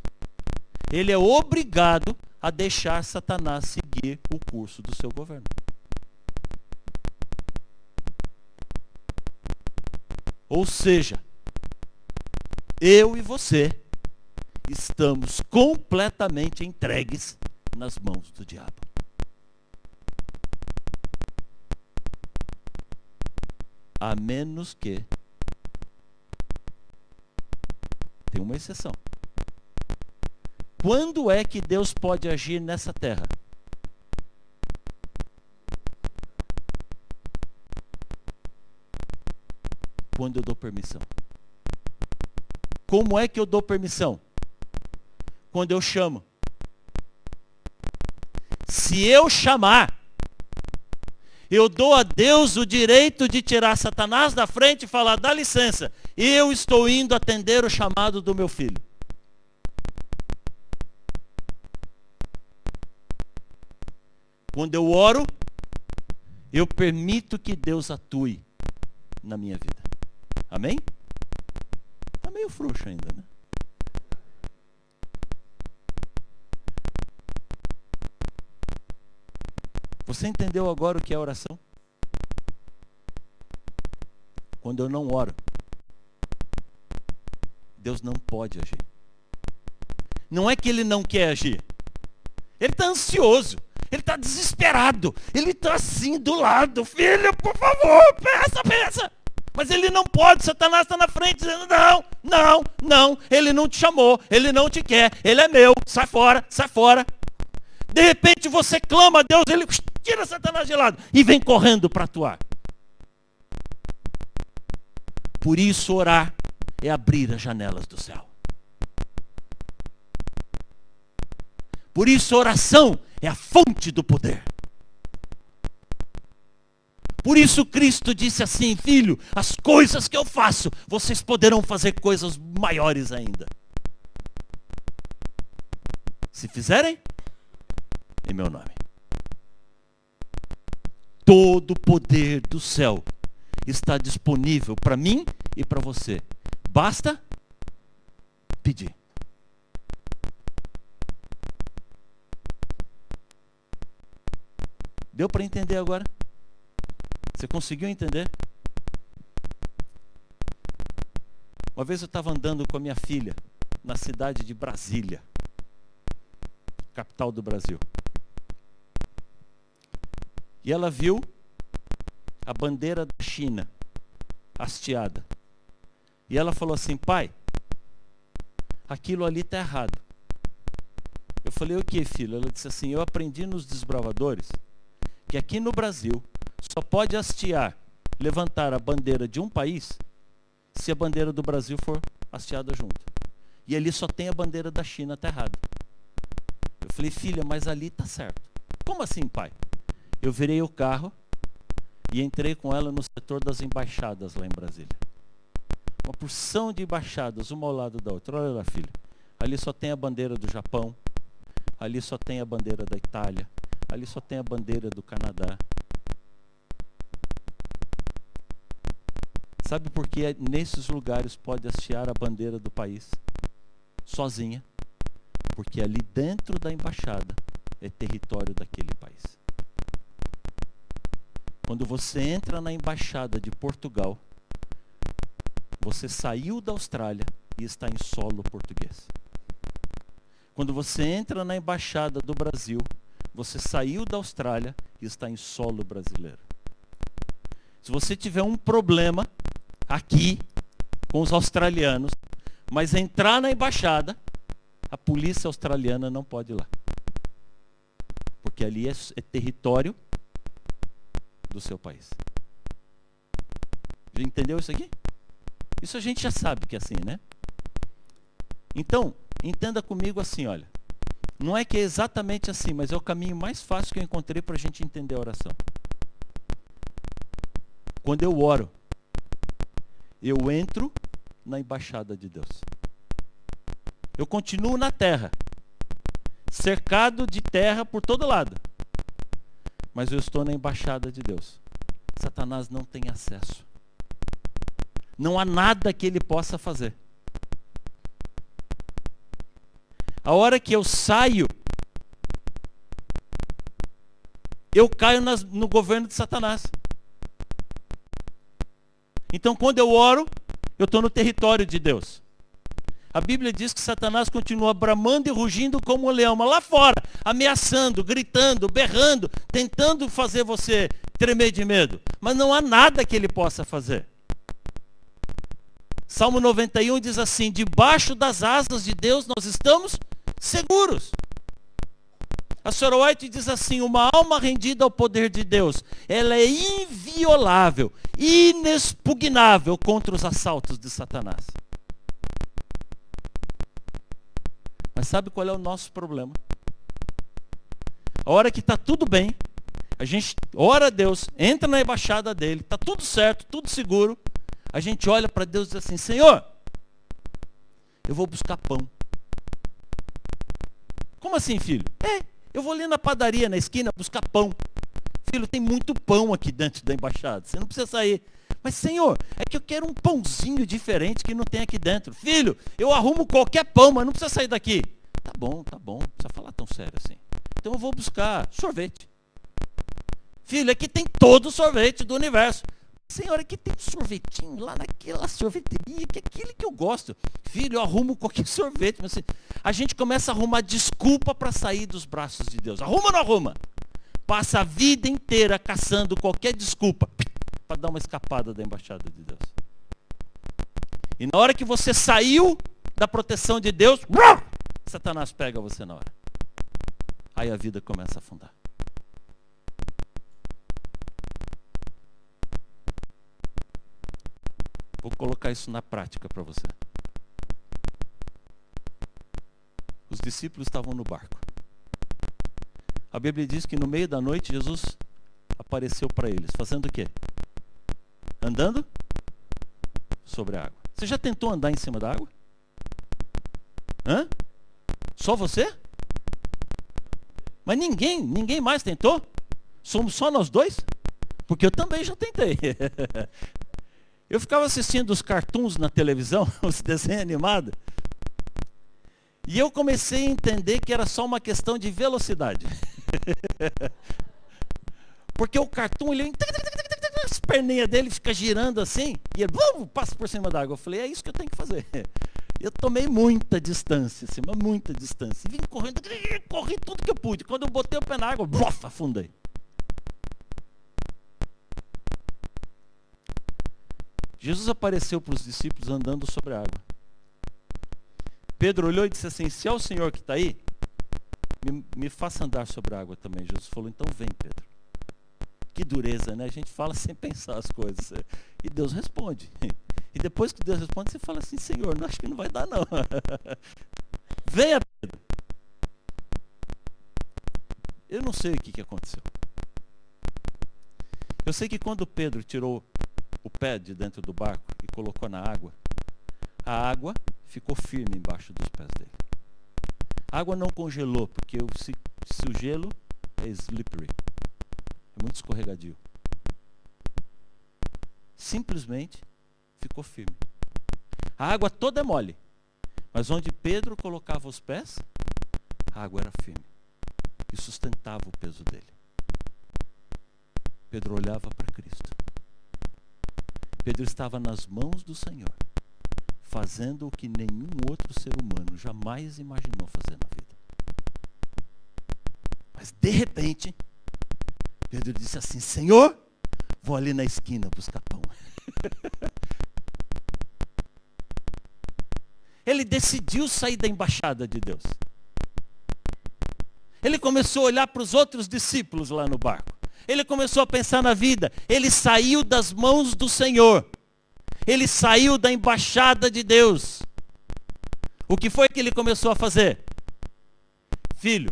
ele é obrigado a deixar Satanás seguir o curso do seu governo. Ou seja, eu e você estamos completamente entregues nas mãos do diabo. A menos que tem uma exceção. Quando é que Deus pode agir nessa terra? Quando eu dou permissão. Como é que eu dou permissão? Quando eu chamo. Se eu chamar, eu dou a Deus o direito de tirar Satanás da frente e falar, dá licença, eu estou indo atender o chamado do meu filho. Quando eu oro, eu permito que Deus atue na minha vida. Amém? Está meio frouxo ainda, né? Você entendeu agora o que é oração? Quando eu não oro, Deus não pode agir. Não é que Ele não quer agir. Ele está ansioso. Ele está desesperado. Ele está assim do lado. Filho, por favor, peça. Mas ele não pode. Satanás está na frente dizendo, não. Ele não te chamou. Ele não te quer. Ele é meu. Sai fora. De repente você clama a Deus. Ele tira Satanás de lado e vem correndo para atuar. Por isso orar é abrir as janelas do céu. Por isso oração é a fonte do poder. Por isso Cristo disse assim, filho, as coisas que eu faço, vocês poderão fazer coisas maiores ainda. Se fizerem, em meu nome. Todo o poder do céu está disponível para mim e para você. Basta pedir. Deu para entender agora? Você conseguiu entender? Uma vez eu estava andando com a minha filha na cidade de Brasília, capital do Brasil. E ela viu a bandeira da China hasteada. E ela falou assim, pai, aquilo ali está errado. Eu falei, o que, filho? Ela disse assim, eu aprendi nos desbravadores que aqui no Brasil só pode hastear, levantar a bandeira de um país se a bandeira do Brasil for hasteada junto. E ali só tem a bandeira da China, está errado. Eu falei, filha, mas ali está certo. Como assim, pai? Eu virei o carro e entrei com ela no setor das embaixadas lá em Brasília. Uma porção de embaixadas, uma ao lado da outra. Olha lá, filha. Ali só tem a bandeira do Japão. Ali só tem a bandeira da Itália. Ali só tem a bandeira do Canadá. Sabe por que nesses lugares pode hastear a bandeira do país sozinha? Porque ali dentro da embaixada é território daquele país. Quando você entra na embaixada de Portugal, você saiu da Austrália e está em solo português. Quando você entra na embaixada do Brasil, você saiu da Austrália e está em solo brasileiro. Se você tiver um problema aqui com os australianos, mas entrar na embaixada, a polícia australiana não pode ir lá. Porque ali é território do seu país. Entendeu isso aqui? Isso a gente já sabe que é assim, né? Então, entenda comigo assim, olha. Não é que é exatamente assim, mas é o caminho mais fácil que eu encontrei para a gente entender a oração. Quando eu oro, eu entro na embaixada de Deus. Eu continuo na terra, cercado de terra por todo lado. Mas eu estou na embaixada de Deus. Satanás não tem acesso. Não há nada que ele possa fazer. A hora que eu saio, eu caio no governo de Satanás. Então, quando eu oro, eu estou no território de Deus. A Bíblia diz que Satanás continua bramando e rugindo como um leão, mas lá fora, ameaçando, gritando, berrando, tentando fazer você tremer de medo. Mas não há nada que ele possa fazer. Salmo 91 diz assim, debaixo das asas de Deus nós estamos seguros. A Sora White diz assim, uma alma rendida ao poder de Deus, ela é inviolável, inexpugnável contra os assaltos de Satanás. Mas sabe qual é o nosso problema? A hora que está tudo bem, a gente ora a Deus, entra na embaixada dele, está tudo certo, tudo seguro, a gente olha para Deus e diz assim, Senhor, eu vou buscar pão. Como assim, filho? Eu vou ali na padaria, na esquina, buscar pão. Filho, tem muito pão aqui dentro da embaixada. Você não precisa sair. Mas, Senhor, é que eu quero um pãozinho diferente que não tem aqui dentro. Filho, eu arrumo qualquer pão, mas não precisa sair daqui. Tá bom, não precisa falar tão sério assim. Então eu vou buscar sorvete. Filho, aqui tem todo o sorvete do universo. Senhor, aqui tem um sorvetinho lá naquela sorveteria, que é aquele que eu gosto. Filho, eu arrumo qualquer sorvete. Mas, assim, a gente começa a arrumar desculpa para sair dos braços de Deus. Arruma ou não arruma? Passa a vida inteira caçando qualquer desculpa para dar uma escapada da embaixada de Deus. E na hora que você saiu da proteção de Deus, Satanás pega você na hora. Aí a vida começa a afundar. Vou colocar isso na prática para você. Os discípulos estavam no barco. A Bíblia diz que no meio da noite Jesus apareceu para eles. Fazendo o quê? Andando sobre a água. Você já tentou andar em cima da água? Hã? Só você? Mas ninguém mais tentou? Somos só nós dois? Porque eu também já tentei. Eu ficava assistindo os cartoons na televisão, os desenhos animados, e eu comecei a entender que era só uma questão de velocidade. Porque o cartoon, as perninhas dele ficam girando assim, e ele passa por cima da água. Eu falei, é isso que eu tenho que fazer. Eu tomei muita distância, assim, mas muita distância. E vim correndo, corri tudo que eu pude. Quando eu botei o pé na água, afundei. Jesus apareceu para os discípulos andando sobre a água. Pedro olhou e disse assim, se é o Senhor que está aí, me faça andar sobre a água também. Jesus falou, então vem, Pedro. Que dureza, né? A gente fala sem pensar as coisas. E Deus responde. E depois que Deus responde, você fala assim, Senhor, não, acho que não vai dar não. Venha, Pedro. Eu não sei o que aconteceu. Eu sei que quando Pedro tirou o pé de dentro do barco e colocou na água, a água ficou firme embaixo dos pés dele. A água não congelou, porque se o gelo é slippery, é muito escorregadio. Simplesmente ficou firme. A água toda é mole, mas onde Pedro colocava os pés, a água era firme e sustentava o peso dele. Pedro olhava para Cristo. Pedro estava nas mãos do Senhor, fazendo o que nenhum outro ser humano jamais imaginou fazer na vida. Mas de repente, Pedro disse assim, Senhor, vou ali na esquina buscar pão. Ele decidiu sair da embaixada de Deus. Ele começou a olhar para os outros discípulos lá no barco. Ele começou a pensar na vida. Ele saiu das mãos do Senhor. Ele saiu da embaixada de Deus. O que foi que ele começou a fazer? Filho,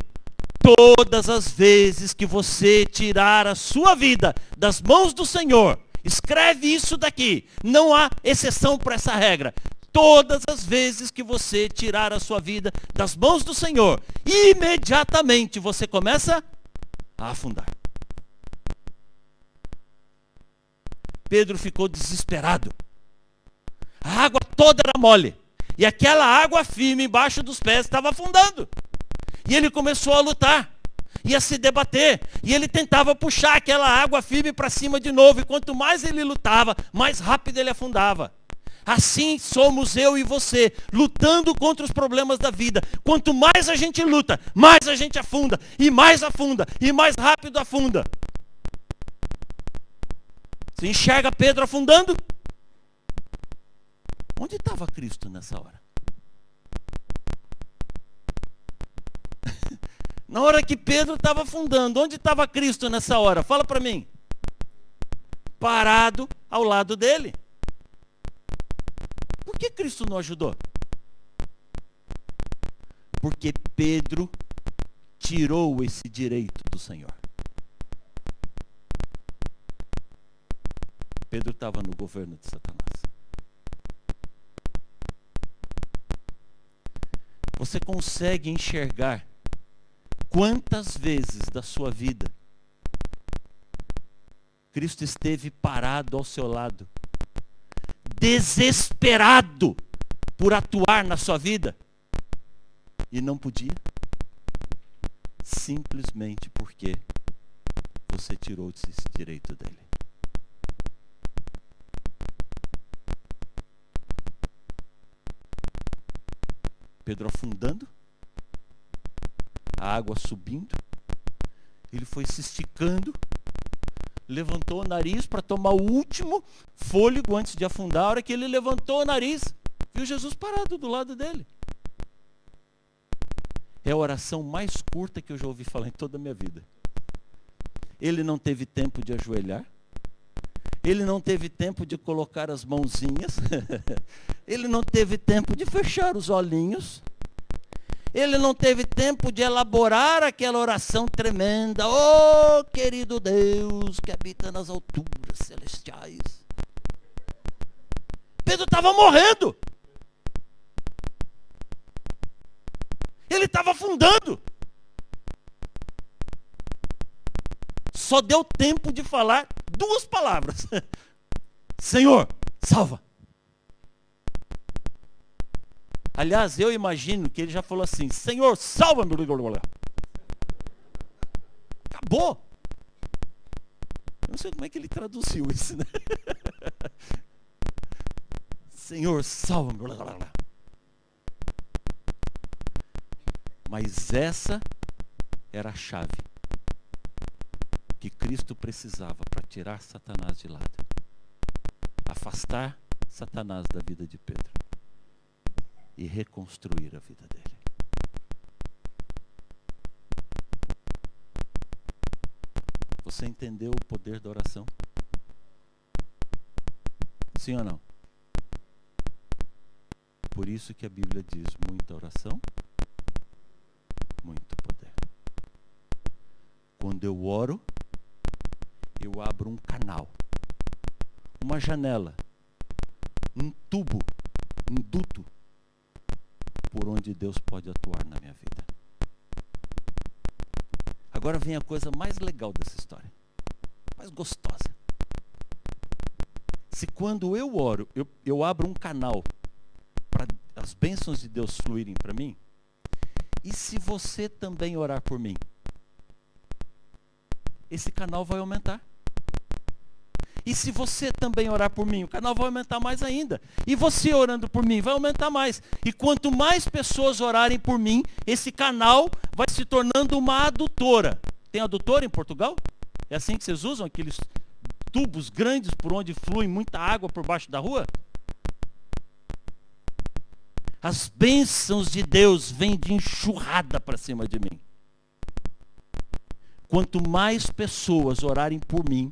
todas as vezes que você tirar a sua vida das mãos do Senhor, escreve isso daqui. Não há exceção para essa regra. Todas as vezes que você tirar a sua vida das mãos do Senhor, imediatamente você começa a afundar. Pedro ficou desesperado. A água toda era mole. E aquela água firme embaixo dos pés estava afundando. E ele começou a lutar. E a se debater. E ele tentava puxar aquela água firme para cima de novo. E quanto mais ele lutava, mais rápido ele afundava. Assim somos eu e você, lutando contra os problemas da vida. Quanto mais a gente luta, mais a gente afunda. E mais rápido afunda. Você enxerga Pedro afundando? Onde estava Cristo nessa hora? Na hora que Pedro estava afundando, onde estava Cristo nessa hora? Fala para mim. Parado ao lado dele. Por que Cristo não ajudou? Porque Pedro tirou esse direito do Senhor. Pedro estava no governo de Satanás. Você consegue enxergar Quantas vezes da sua vida Cristo esteve parado ao seu lado, desesperado por atuar na sua vida, e não podia? Simplesmente porque você tirou esse direito dele. Pedro afundando, a água subindo, ele foi se esticando, levantou o nariz para tomar o último fôlego antes de afundar. A hora que ele levantou o nariz, viu Jesus parado do lado dele. É a oração mais curta que eu já ouvi falar em toda a minha vida. Ele não teve tempo de ajoelhar, ele não teve tempo de colocar as mãozinhas, ele não teve tempo de fechar os olhinhos, ele não teve tempo de elaborar aquela oração tremenda. Oh, querido Deus que habita nas alturas celestiais. Pedro estava morrendo. Ele estava afundando. Só deu tempo de falar 2 palavras. Senhor, salva. Aliás, eu imagino que ele já falou assim: Senhor, salva-me. Acabou. Eu não sei como é que ele traduziu isso, né? Senhor, salva-me. Mas essa era a chave que Cristo precisava para tirar Satanás de lado, afastar Satanás da vida de Pedro e reconstruir a vida dele. Você entendeu o poder da oração? Sim ou não? Por isso que a Bíblia diz: muita oração, muito poder. Quando eu oro, eu abro um canal, uma janela, um tubo, um duto, por onde Deus pode atuar na minha vida. Agora vem a coisa mais legal dessa história, mais gostosa. Se quando eu oro, eu abro um canal para as bênçãos de Deus fluírem para mim, e se você também orar por mim, esse canal vai aumentar. E se você também orar por mim, o canal vai aumentar mais ainda. E você orando por mim vai aumentar mais. E quanto mais pessoas orarem por mim, esse canal vai se tornando uma adutora. Tem adutora em Portugal? É assim que vocês usam aqueles tubos grandes por onde flui muita água por baixo da rua? As bênçãos de Deus vêm de enxurrada para cima de mim. Quanto mais pessoas orarem por mim,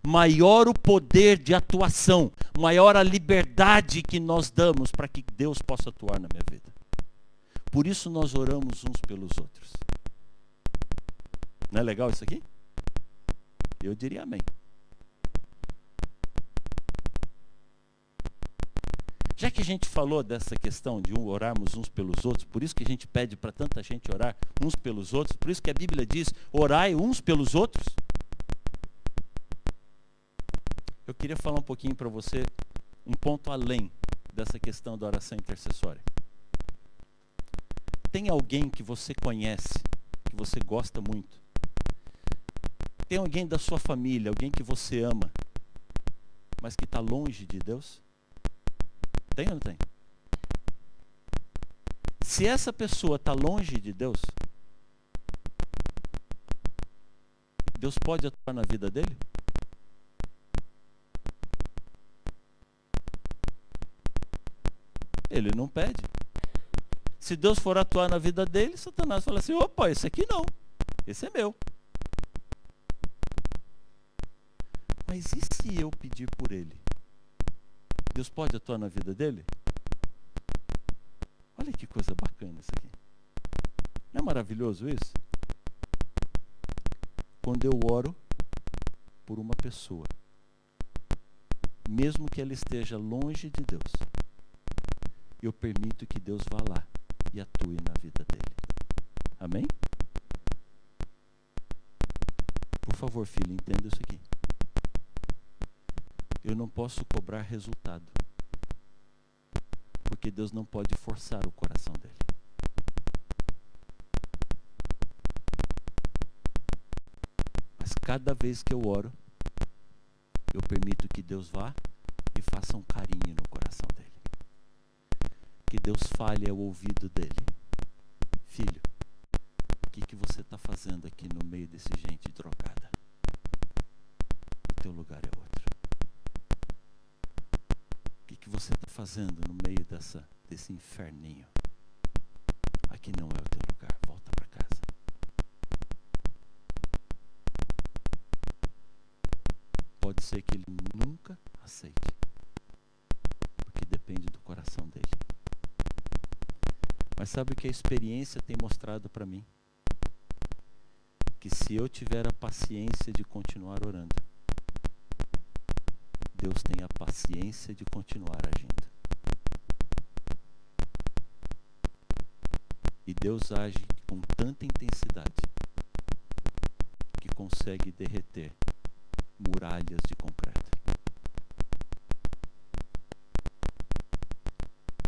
maior o poder de atuação, maior a liberdade que nós damos para que Deus possa atuar na minha vida. Por isso nós oramos uns pelos outros. Não é legal isso aqui? Eu diria amém. Já que a gente falou dessa questão de orarmos uns pelos outros, por isso que a gente pede para tanta gente orar uns pelos outros, por isso que a Bíblia diz: orai uns pelos outros. Eu queria falar um pouquinho para você, um ponto além dessa questão da oração intercessória. Tem alguém que você conhece, que você gosta muito? Tem alguém da sua família, alguém que você ama, mas que está longe de Deus? Tem ou não tem? Se essa pessoa está longe de Deus, Deus pode atuar na vida dele? Ele não pede. Se Deus for atuar na vida dele, Satanás fala assim: opa, esse aqui não, esse é meu. Mas e se eu pedir por ele? Deus pode atuar na vida dele? Olha que coisa bacana isso aqui. Não é maravilhoso isso? Quando eu oro por uma pessoa, mesmo que ela esteja longe de Deus, eu permito que Deus vá lá e atue na vida dele. Amém? favor, filho, entenda isso aqui. Eu não posso cobrar resultado. Porque Deus não pode forçar o coração dele. Mas cada vez que eu oro, eu permito que Deus vá e faça um carinho no coração dele. Que Deus fale ao ouvido dele. Filho, o que você está fazendo aqui no meio desse gente drogada? O teu lugar é outro. O que você está fazendo no meio desse inferninho? Aqui não é o teu lugar, volta para casa. Pode ser que ele nunca aceite, porque depende do coração dele. Mas sabe o que a experiência tem mostrado para mim? Que se eu tiver a paciência de continuar orando, Deus tem a paciência de continuar agindo. E Deus age com tanta intensidade que consegue derreter muralhas de concreto.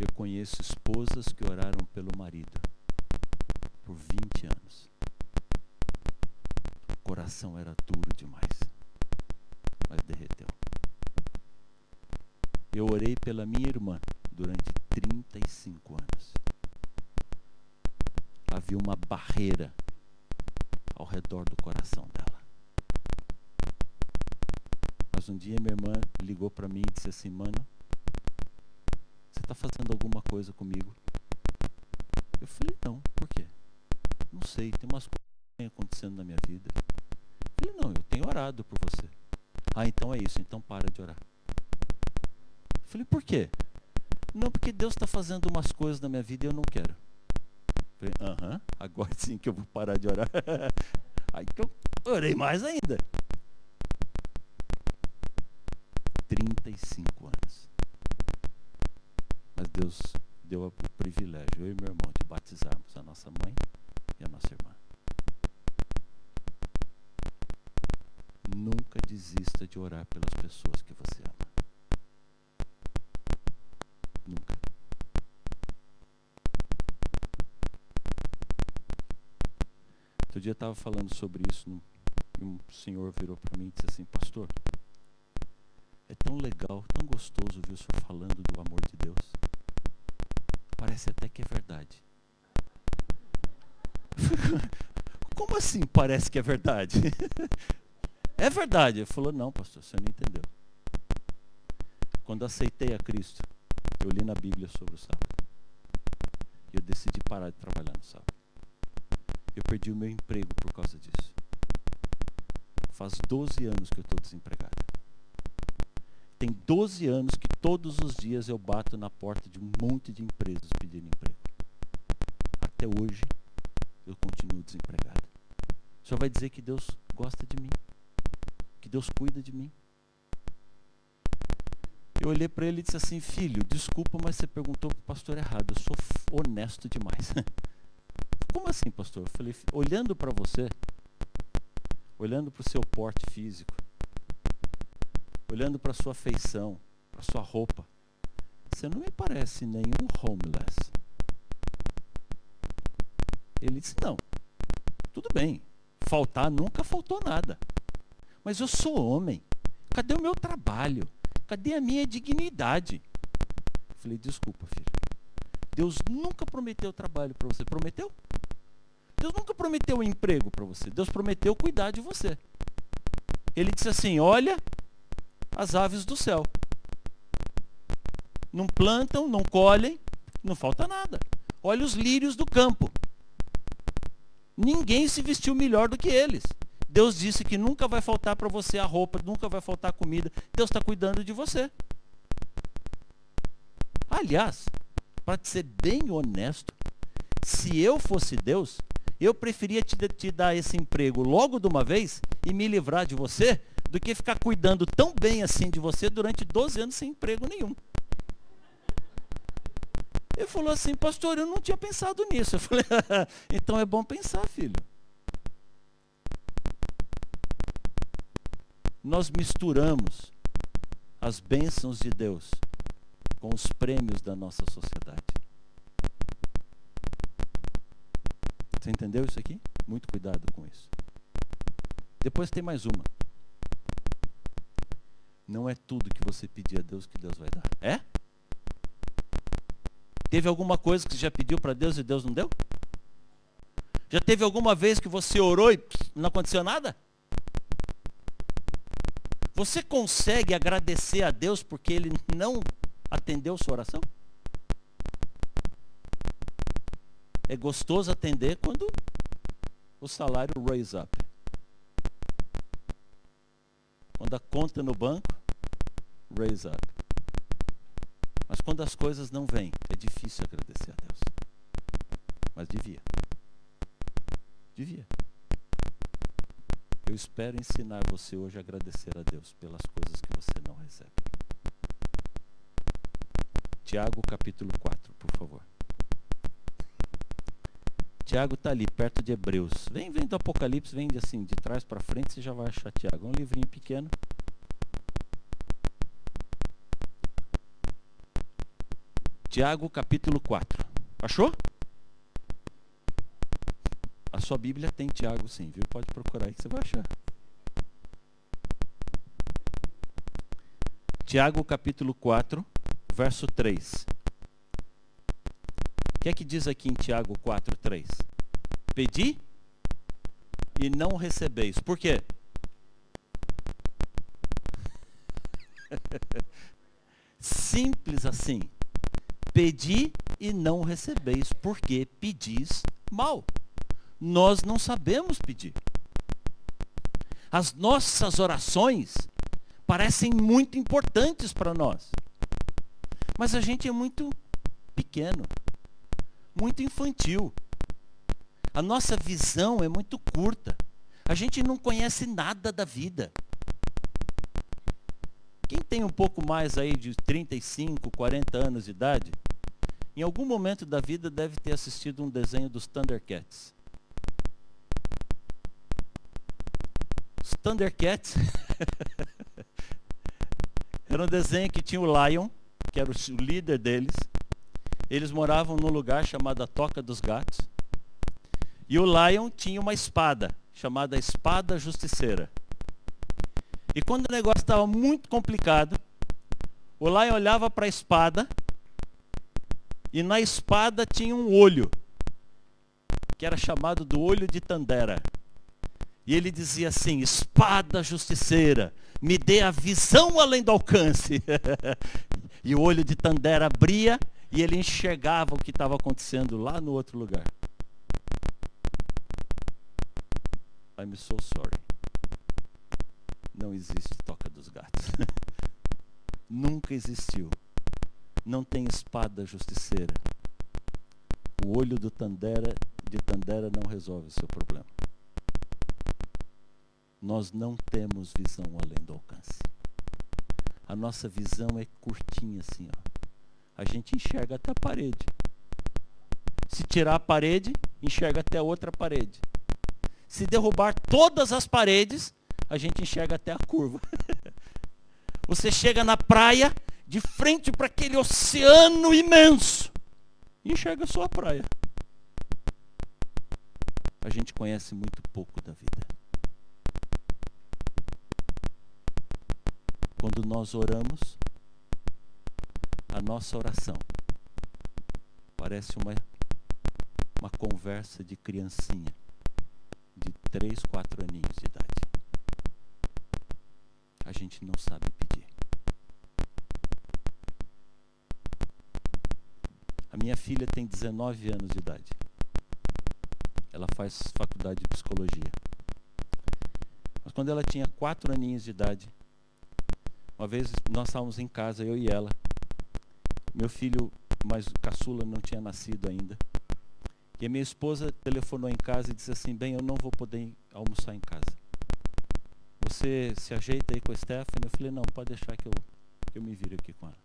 Eu conheço esposas que oraram pelo marido por 20 anos. O coração era duro demais, mas derreteu. Eu orei pela minha irmã durante 35 anos. Havia uma barreira ao redor do coração dela. Mas um dia minha irmã ligou para mim e disse assim: mano, você está fazendo alguma coisa comigo? Eu falei: não, por quê? Não sei, tem umas coisas acontecendo na minha vida. Eu falei: não, eu tenho orado por você. Ah, então é isso, então para de orar. Eu falei: por quê? Não, porque Deus está fazendo umas coisas na minha vida e eu não quero. Eu falei: agora sim que eu vou parar de orar. Aí que eu orei mais ainda. 35 anos. Mas Deus deu o privilégio, eu e meu irmão, de batizarmos a nossa mãe e a nossa irmã. Nunca desista de orar pelas pessoas que você ama. Nunca. Outro dia eu estava falando sobre isso e um senhor virou para mim e disse assim: pastor, é tão legal, tão gostoso ouvir o senhor falando do amor de Deus. Parece até que é verdade. Como assim parece que é verdade? É verdade. Ele falou: não, pastor, você não entendeu. Quando aceitei a Cristo, eu li na Bíblia sobre o sábado. E eu decidi parar de trabalhar no sábado. Eu perdi o meu emprego por causa disso. Faz 12 anos que eu estou desempregado. Tem 12 anos que todos os dias eu bato na porta de um monte de empresas pedindo emprego. Até hoje, eu continuo desempregado. O senhor vai dizer que Deus gosta de mim? Que Deus cuida de mim? Eu olhei para ele e disse assim: filho, desculpa, mas você perguntou para o pastor errado. Eu sou honesto demais. Como assim, pastor? Eu falei: olhando para você, olhando para o seu porte físico, olhando para a sua feição, para a sua roupa, você não me parece nenhum homeless. Ele disse: não, tudo bem, faltar nunca faltou nada. Mas eu sou homem, cadê o meu trabalho? Cadê a minha dignidade? Eu falei: desculpa, filho. Deus nunca prometeu trabalho para você. Prometeu? Deus nunca prometeu um emprego para você. Deus prometeu cuidar de você. Ele disse assim: olha as aves do céu. Não plantam, não colhem, não falta nada. Olha os lírios do campo. Ninguém se vestiu melhor do que eles. Deus disse que nunca vai faltar para você a roupa, nunca vai faltar comida. Deus está cuidando de você. Aliás, para ser bem honesto, se eu fosse Deus, eu preferia te dar esse emprego logo de uma vez e me livrar de você, do que ficar cuidando tão bem assim de você durante 12 anos sem emprego nenhum. Ele falou assim: pastor, eu não tinha pensado nisso. Eu falei: então é bom pensar, filho. nós misturamos as bênçãos de Deus com os prêmios da nossa sociedade. Você entendeu isso aqui? Muito cuidado com isso. Depois tem mais uma. Não é tudo que você pedir a Deus que Deus vai dar. É? Teve alguma coisa que você já pediu para Deus e Deus não deu? Já teve alguma vez que você orou e não aconteceu nada? Você consegue agradecer a Deus porque Ele não atendeu sua oração? É gostoso atender quando o salário raise up. Quando a conta no banco, raise up. Mas quando as coisas não vêm, é difícil agradecer a Deus. Mas devia. Devia. Eu espero ensinar você hoje a agradecer a Deus pelas coisas que você não recebe. Tiago capítulo 4, por favor. Tiago está ali, perto de Hebreus. Vem do Apocalipse, vem assim, de trás para frente, você já vai achar Tiago. É um livrinho pequeno. Tiago capítulo 4. Achou? A sua Bíblia tem Tiago sim, viu? Pode procurar aí que você vai achar. Tiago capítulo 4, verso 3. O que é que diz aqui em Tiago 4, 3? Pedi e não recebeis. Por quê? Simples assim. Pedi e não recebeis, porque pedis mal. Nós não sabemos pedir. As nossas orações parecem muito importantes para nós. Mas a gente é muito pequeno, muito infantil. A nossa visão é muito curta. A gente não conhece nada da vida. Quem tem um pouco mais aí de 35, 40 anos de idade, em algum momento da vida deve ter assistido um desenho dos Thundercats. Os Thundercats era um desenho que tinha o Lion, que era o líder deles. Eles moravam num lugar chamado a Toca dos Gatos. E o Lion tinha uma espada, chamada Espada Justiceira. E quando o negócio estava muito complicado, o Lion olhava para a espada, e na espada tinha um olho, que era chamado do olho de Tandera. E ele dizia assim: espada justiceira, me dê a visão além do alcance. E o olho de Tandera abria, e ele enxergava o que estava acontecendo lá no outro lugar. I'm so sorry. Não existe Toca dos Gatos. Nunca existiu. Não tem espada justiceira. O olho de Tandera não resolve o seu problema. Nós não temos visão além do alcance. A nossa visão é curtinha assim, ó. A gente enxerga até a parede. Se tirar a parede, enxerga até a outra parede. Se derrubar todas as paredes, a gente enxerga até a curva. Você chega na praia, de frente para aquele oceano imenso, e enxerga só a praia. A gente conhece muito pouco da vida. Quando nós oramos, a nossa oração parece uma conversa de criancinha de 3, 4 aninhos de idade. A gente não sabe pedir. A minha filha tem 19 anos de idade. Ela faz faculdade de psicologia. Mas quando ela tinha 4 aninhos de idade, uma vez nós estávamos em casa, eu e ela. Meu filho mais caçula não tinha nascido ainda. E a minha esposa telefonou em casa e disse assim: bem, eu não vou poder almoçar em casa. Você se ajeita aí com a Stephanie? Eu falei: não, pode deixar que eu me viro aqui com ela.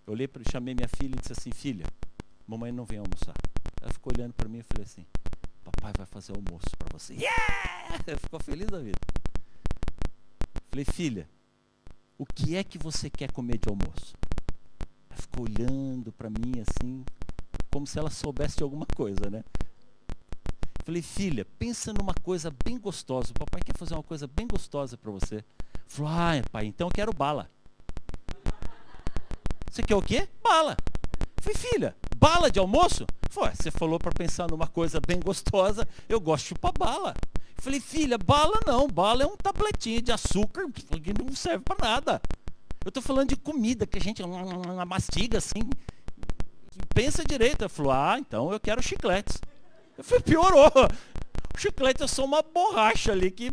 Eu olhei, chamei minha filha e disse assim: filha, mamãe não vem almoçar. Ela ficou olhando para mim e falei assim: papai vai fazer almoço para você. Yeah! Ela ficou feliz da vida. Falei, filha, o que é que você quer comer de almoço? Ela ficou olhando para mim assim, como se ela soubesse de alguma coisa, né? Falei, filha, pensa numa coisa bem gostosa. O papai quer fazer uma coisa bem gostosa para você. Falou, pai, então eu quero bala. Você quer o quê? Bala. Falei, filha, bala de almoço? Falei, você falou para pensar numa coisa bem gostosa, eu gosto de chupar bala. Falei, filha, bala não, bala é um tabletinho de açúcar que não serve para nada. Eu estou falando de comida que a gente mastiga assim. Pensa direito. Ela falou, então eu quero chicletes. Eu falei, piorou. O chiclete é só uma borracha ali que...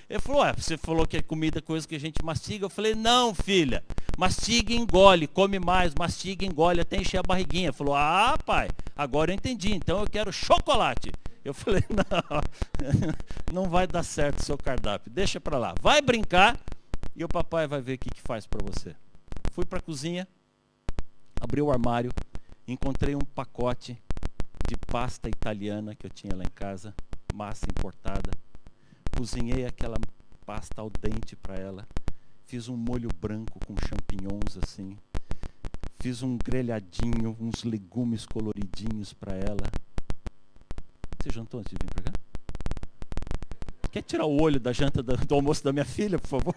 Ele falou, você falou que é comida, coisa que a gente mastiga. Eu falei, não, filha, mastiga e engole, come mais, mastiga e engole até encher a barriguinha. Ele falou, pai, agora eu entendi, então eu quero chocolate. Eu falei, não vai dar certo o seu cardápio, deixa pra lá. Vai brincar e o papai vai ver o que faz pra você. Fui pra cozinha, abri o armário, encontrei um pacote de pasta italiana que eu tinha lá em casa, massa importada. Cozinhei aquela pasta al dente para ela. Fiz um molho branco com champignons assim. Fiz um grelhadinho, uns legumes coloridinhos para ela. Você jantou antes de vir para cá? Quer tirar o olho da janta do almoço da minha filha, por favor?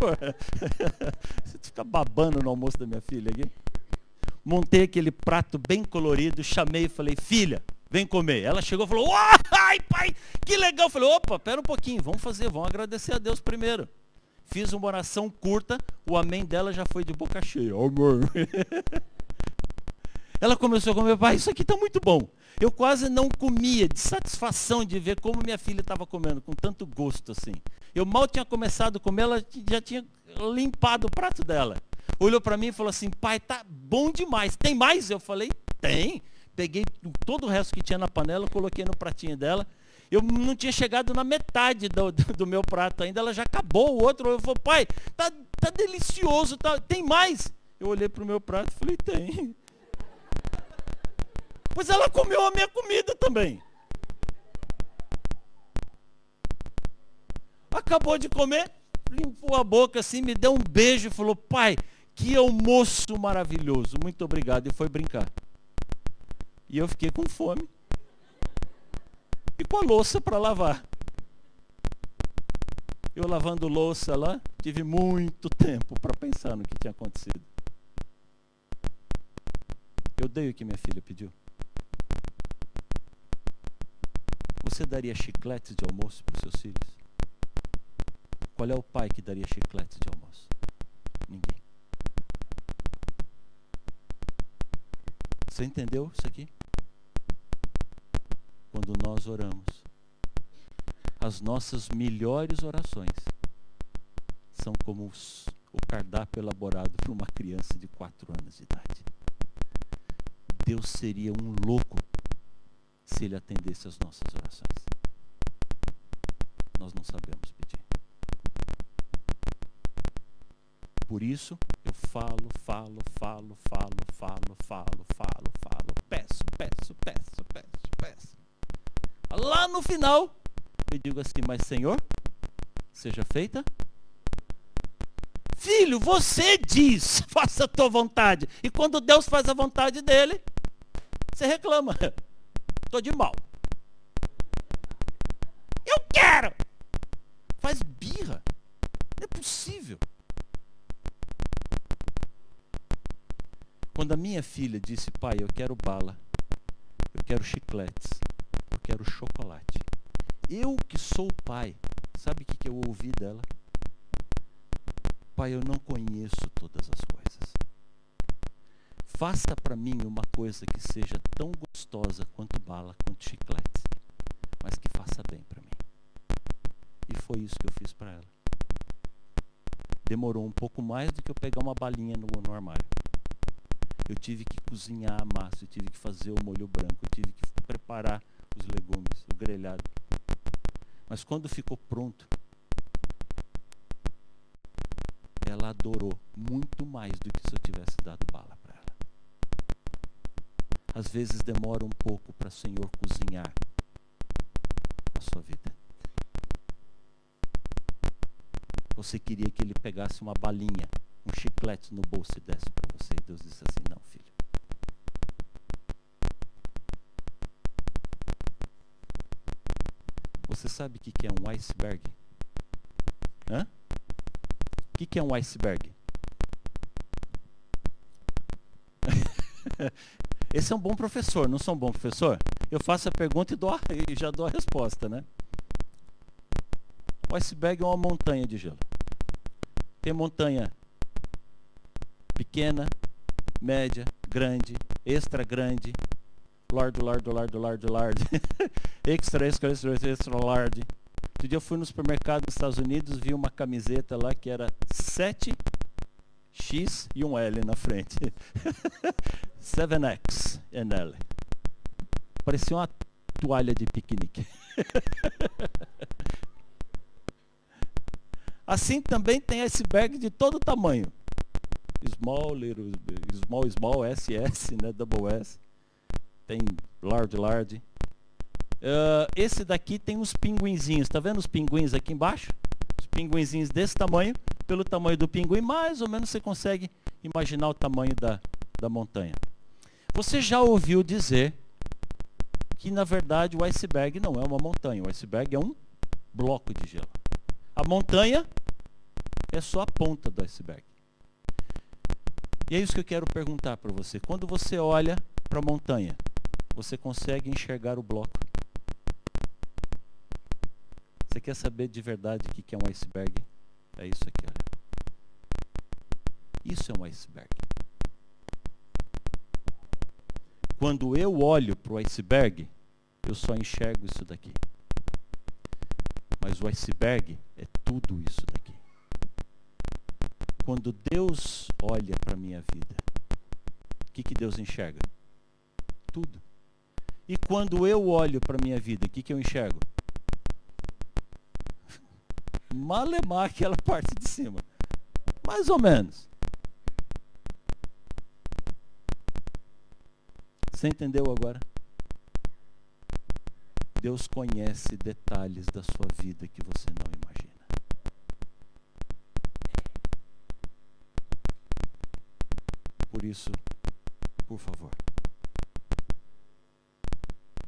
Você fica babando no almoço da minha filha aqui. Montei aquele prato bem colorido, chamei e falei, filha, vem comer. Ela chegou e falou, ai pai, que legal. Eu falei, opa, pera um pouquinho, vamos agradecer a Deus primeiro. Fiz uma oração curta, o amém dela já foi de boca cheia. Amor. Ela começou a comer, pai, isso aqui está muito bom. Eu quase não comia, de satisfação de ver como minha filha estava comendo, com tanto gosto assim. Eu mal tinha começado a comer, ela já tinha limpado o prato dela. Olhou para mim e falou assim, pai, tá bom demais. Tem mais? Eu falei, tem. Peguei todo o resto que tinha na panela, coloquei no pratinho dela. Eu não tinha chegado na metade do meu prato ainda, ela já acabou o outro. Eu falei, pai, tá delicioso, tem mais? Eu olhei para o meu prato e falei, tem. Pois ela comeu a minha comida também. Acabou de comer, limpou a boca assim, me deu um beijo e falou, pai, que almoço maravilhoso, muito obrigado. E foi brincar. E eu fiquei com fome. E com a louça para lavar. Eu lavando louça lá, tive muito tempo para pensar no que tinha acontecido. Eu dei o que minha filha pediu. Você daria chicletes de almoço para os seus filhos? Qual é o pai que daria chicletes de almoço? Ninguém. Você entendeu isso aqui? Quando nós oramos, as nossas melhores orações são como o cardápio elaborado por uma criança de 4 anos de idade. Deus seria um louco se Ele atendesse às nossas orações. Nós não sabemos pedir. Por isso, eu falo, peço. Lá no final, eu digo assim, mas Senhor, seja feita. Filho, você diz, faça a tua vontade. E quando Deus faz a vontade dele, você reclama. Estou de mal. Eu quero. Faz birra. Não é possível. Quando a minha filha disse, pai, eu quero bala, eu quero chicletes, eu quero chocolate. Eu que sou o pai, sabe o que eu ouvi dela? Pai, eu não conheço todas as coisas. Faça para mim uma coisa que seja tão gostosa quanto bala, quanto chiclete, mas que faça bem para mim. E foi isso que eu fiz para ela. Demorou um pouco mais do que eu pegar uma balinha no armário. Eu tive que cozinhar a massa, eu tive que fazer o molho branco, eu tive que preparar os legumes, o grelhado. Mas quando ficou pronto, ela adorou muito mais do que se eu tivesse dado bala para ela. Às vezes demora um pouco para o Senhor cozinhar a sua vida. Você queria que ele pegasse uma balinha, um chiclete no bolso e desse para você. E Deus disse assim, não, filho. Você sabe o que é um iceberg? Hã? O que é um iceberg? Esse é um bom professor, não sou um bom professor? Eu faço a pergunta e já dou a resposta, né? O iceberg é uma montanha de gelo. Tem montanha pequena, média, grande, extra grande, large, extra large. Outro dia eu fui no supermercado nos Estados Unidos, vi uma camiseta lá que era 7X e um L na frente. 7X and L. Parecia uma toalha de piquenique. Assim também tem iceberg de todo tamanho. Small, little, small, SS, né, double S. Tem large. Esse daqui tem uns pinguinzinhos. Tá vendo os pinguins aqui embaixo? Os pinguinzinhos desse tamanho. Pelo tamanho do pinguim, mais ou menos você consegue imaginar o tamanho da montanha. Você já ouviu dizer que, na verdade, o iceberg não é uma montanha. O iceberg é um bloco de gelo. A montanha é só a ponta do iceberg. E é isso que eu quero perguntar para você. Quando você olha para a montanha, você consegue enxergar o bloco? Você quer saber de verdade o que é um iceberg? É isso aqui, olha. Isso é um iceberg. Quando eu olho para o iceberg, eu só enxergo isso daqui. Mas o iceberg é tudo isso daqui. Quando Deus olha para a minha vida, o que Deus enxerga? Tudo. E quando eu olho para a minha vida, o que eu enxergo? Malemar aquela parte de cima. Mais ou menos. Você entendeu agora? Deus conhece detalhes da sua vida que você não imagina. Por isso, por favor,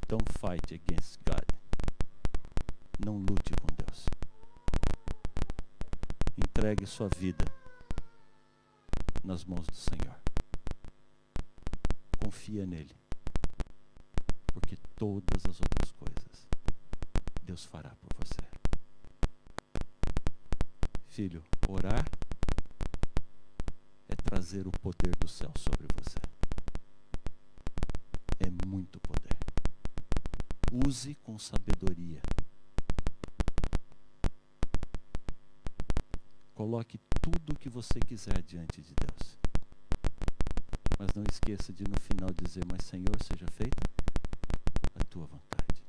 don't fight against God. Não lute com Deus. Entregue sua vida nas mãos do Senhor. Confia nele. Porque todas as outras coisas Deus fará por você. Filho, orar é trazer o poder do céu sobre você. É muito poder. Use com sabedoria. Coloque tudo o que você quiser diante de Deus. Mas não esqueça de no final dizer, mas Senhor, seja feita a tua vontade.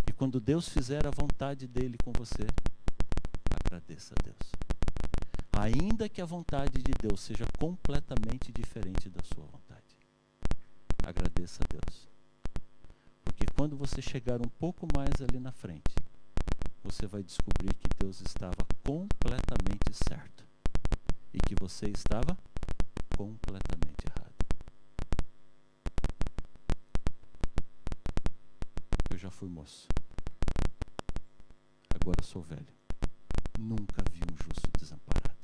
E quando Deus fizer a vontade dele com você, agradeça a Deus. Ainda que a vontade de Deus seja completamente diferente da sua vontade, agradeça a Deus. Porque quando você chegar um pouco mais ali na frente, você vai descobrir que Deus estava completamente certo e que você estava completamente errado. Eu já fui moço. Agora sou velho. Nunca vi um justo desamparado.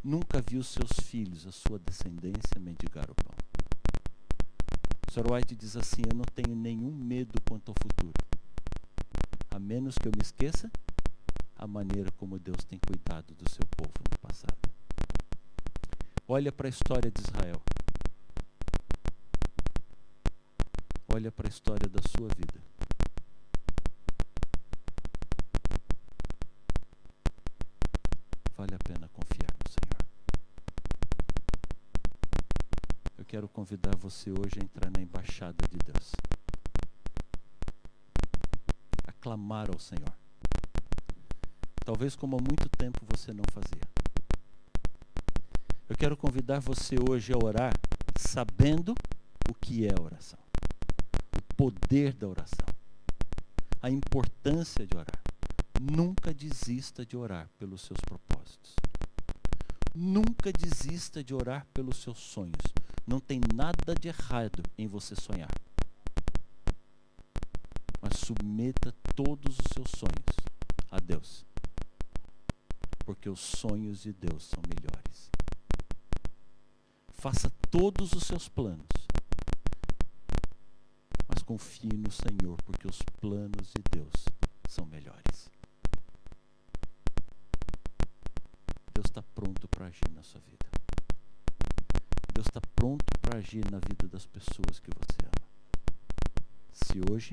Nunca vi os seus filhos, a sua descendência, mendigar o pão. O Sr. White diz assim, eu não tenho nenhum medo quanto ao futuro. A menos que eu me esqueça a maneira como Deus tem cuidado do seu povo no passado. Olha para a história de Israel. Olha para a história da sua vida. Vale a pena confiar no Senhor. Eu quero convidar você hoje a entrar na embaixada de Deus. A clamar ao Senhor. Talvez como há muito tempo você não fazia. Eu quero convidar você hoje a orar sabendo o que é a oração. O poder da oração. A importância de orar. Nunca desista de orar pelos seus propósitos. Nunca desista de orar pelos seus sonhos. Não tem nada de errado em você sonhar. Mas submeta todos os seus sonhos a Deus. Porque os sonhos de Deus são melhores. Faça todos os seus planos. Mas confie no Senhor, porque os planos de Deus são melhores. Deus está pronto para agir na sua vida. Deus está pronto para agir na vida das pessoas que você ama. Se hoje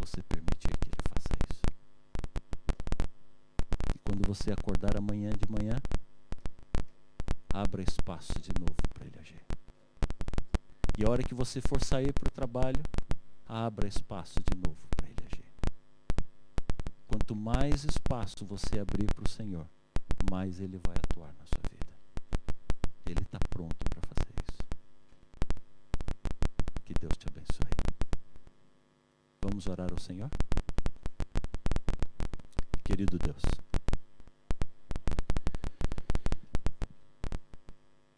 você permitir que Ele faça isso. E quando você acordar amanhã de manhã, abra espaço de novo para Ele agir. E a hora que você for sair para o trabalho, abra espaço de novo para Ele agir. Quanto mais espaço você abrir para o Senhor, mais Ele vai atuar na sua vida. Ele está pronto para fazer isso. Que Deus te abençoe. Vamos orar ao Senhor? Querido Deus,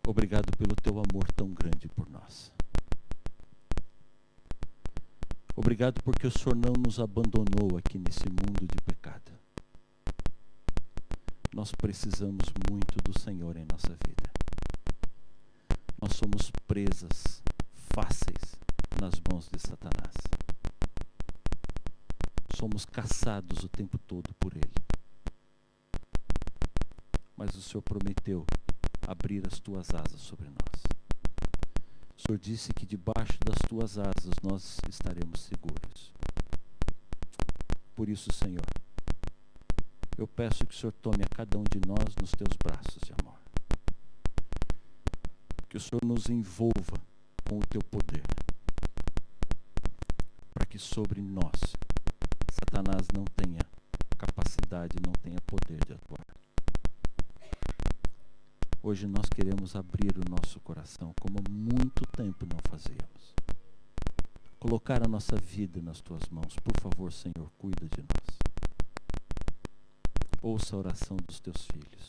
obrigado pelo teu amor tão grande por nós. Obrigado porque o Senhor não nos abandonou aqui nesse mundo de pecado. Nós precisamos muito do Senhor em nossa vida. Nós somos presas fáceis nas mãos de Satanás. Somos caçados o tempo todo por ele. Mas o Senhor prometeu abrir as tuas asas sobre nós. O Senhor disse que debaixo das tuas asas nós estaremos seguros. Por isso, Senhor, eu peço que o Senhor tome a cada um de nós nos teus braços de amor. Que o Senhor nos envolva com o teu poder. Para que sobre nós Satanás não tenha capacidade, não tenha poder de atuar. Hoje nós queremos abrir o nosso coração, como há muito tempo não fazíamos. Colocar a nossa vida nas tuas mãos. Por favor, Senhor, cuida de nós. Ouça a oração dos teus filhos.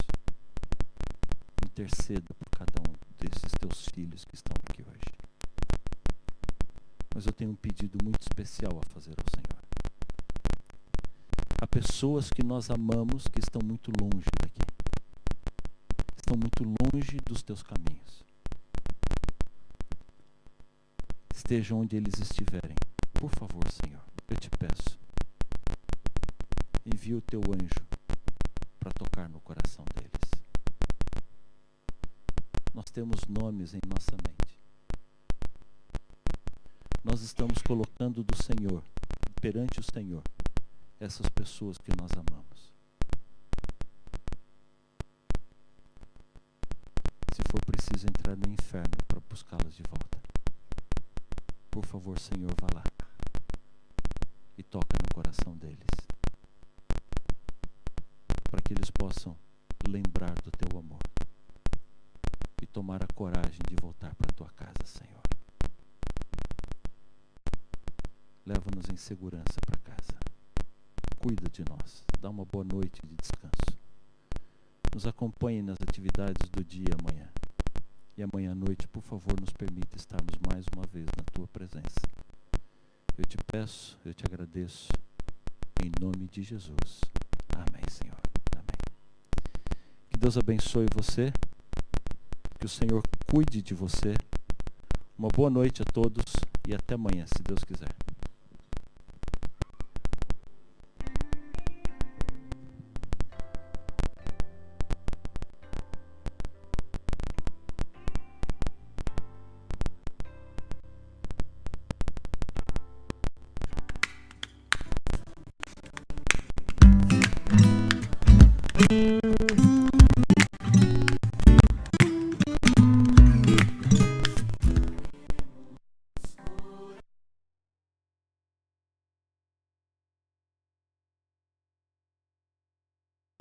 Interceda por cada um desses teus filhos que estão aqui hoje. Mas eu tenho um pedido muito especial a fazer ao Senhor. Há pessoas que nós amamos que estão muito longe daqui. Estão muito longe dos teus caminhos. Estejam onde eles estiverem. Por favor, Senhor, eu te peço. Envia o teu anjo para tocar no coração deles. Nós temos nomes em nossa mente. Nós estamos colocando do Senhor, perante o Senhor, essas pessoas que nós amamos. Se for preciso entrar no inferno para buscá-las de volta, por favor, Senhor, vá lá e toca no coração deles, para que eles possam lembrar do teu amor e tomar a coragem de voltar para a tua casa, Senhor. Leva-nos em segurança para casa. Cuida de nós. Dá uma boa noite de descanso. Nos acompanhe nas atividades do dia amanhã. E amanhã à noite, por favor, nos permita estarmos mais uma vez na tua presença. Eu te peço, eu te agradeço. Em nome de Jesus. Amém, Senhor. Amém. Que Deus abençoe você. Que o Senhor cuide de você. Uma boa noite a todos e até amanhã, se Deus quiser.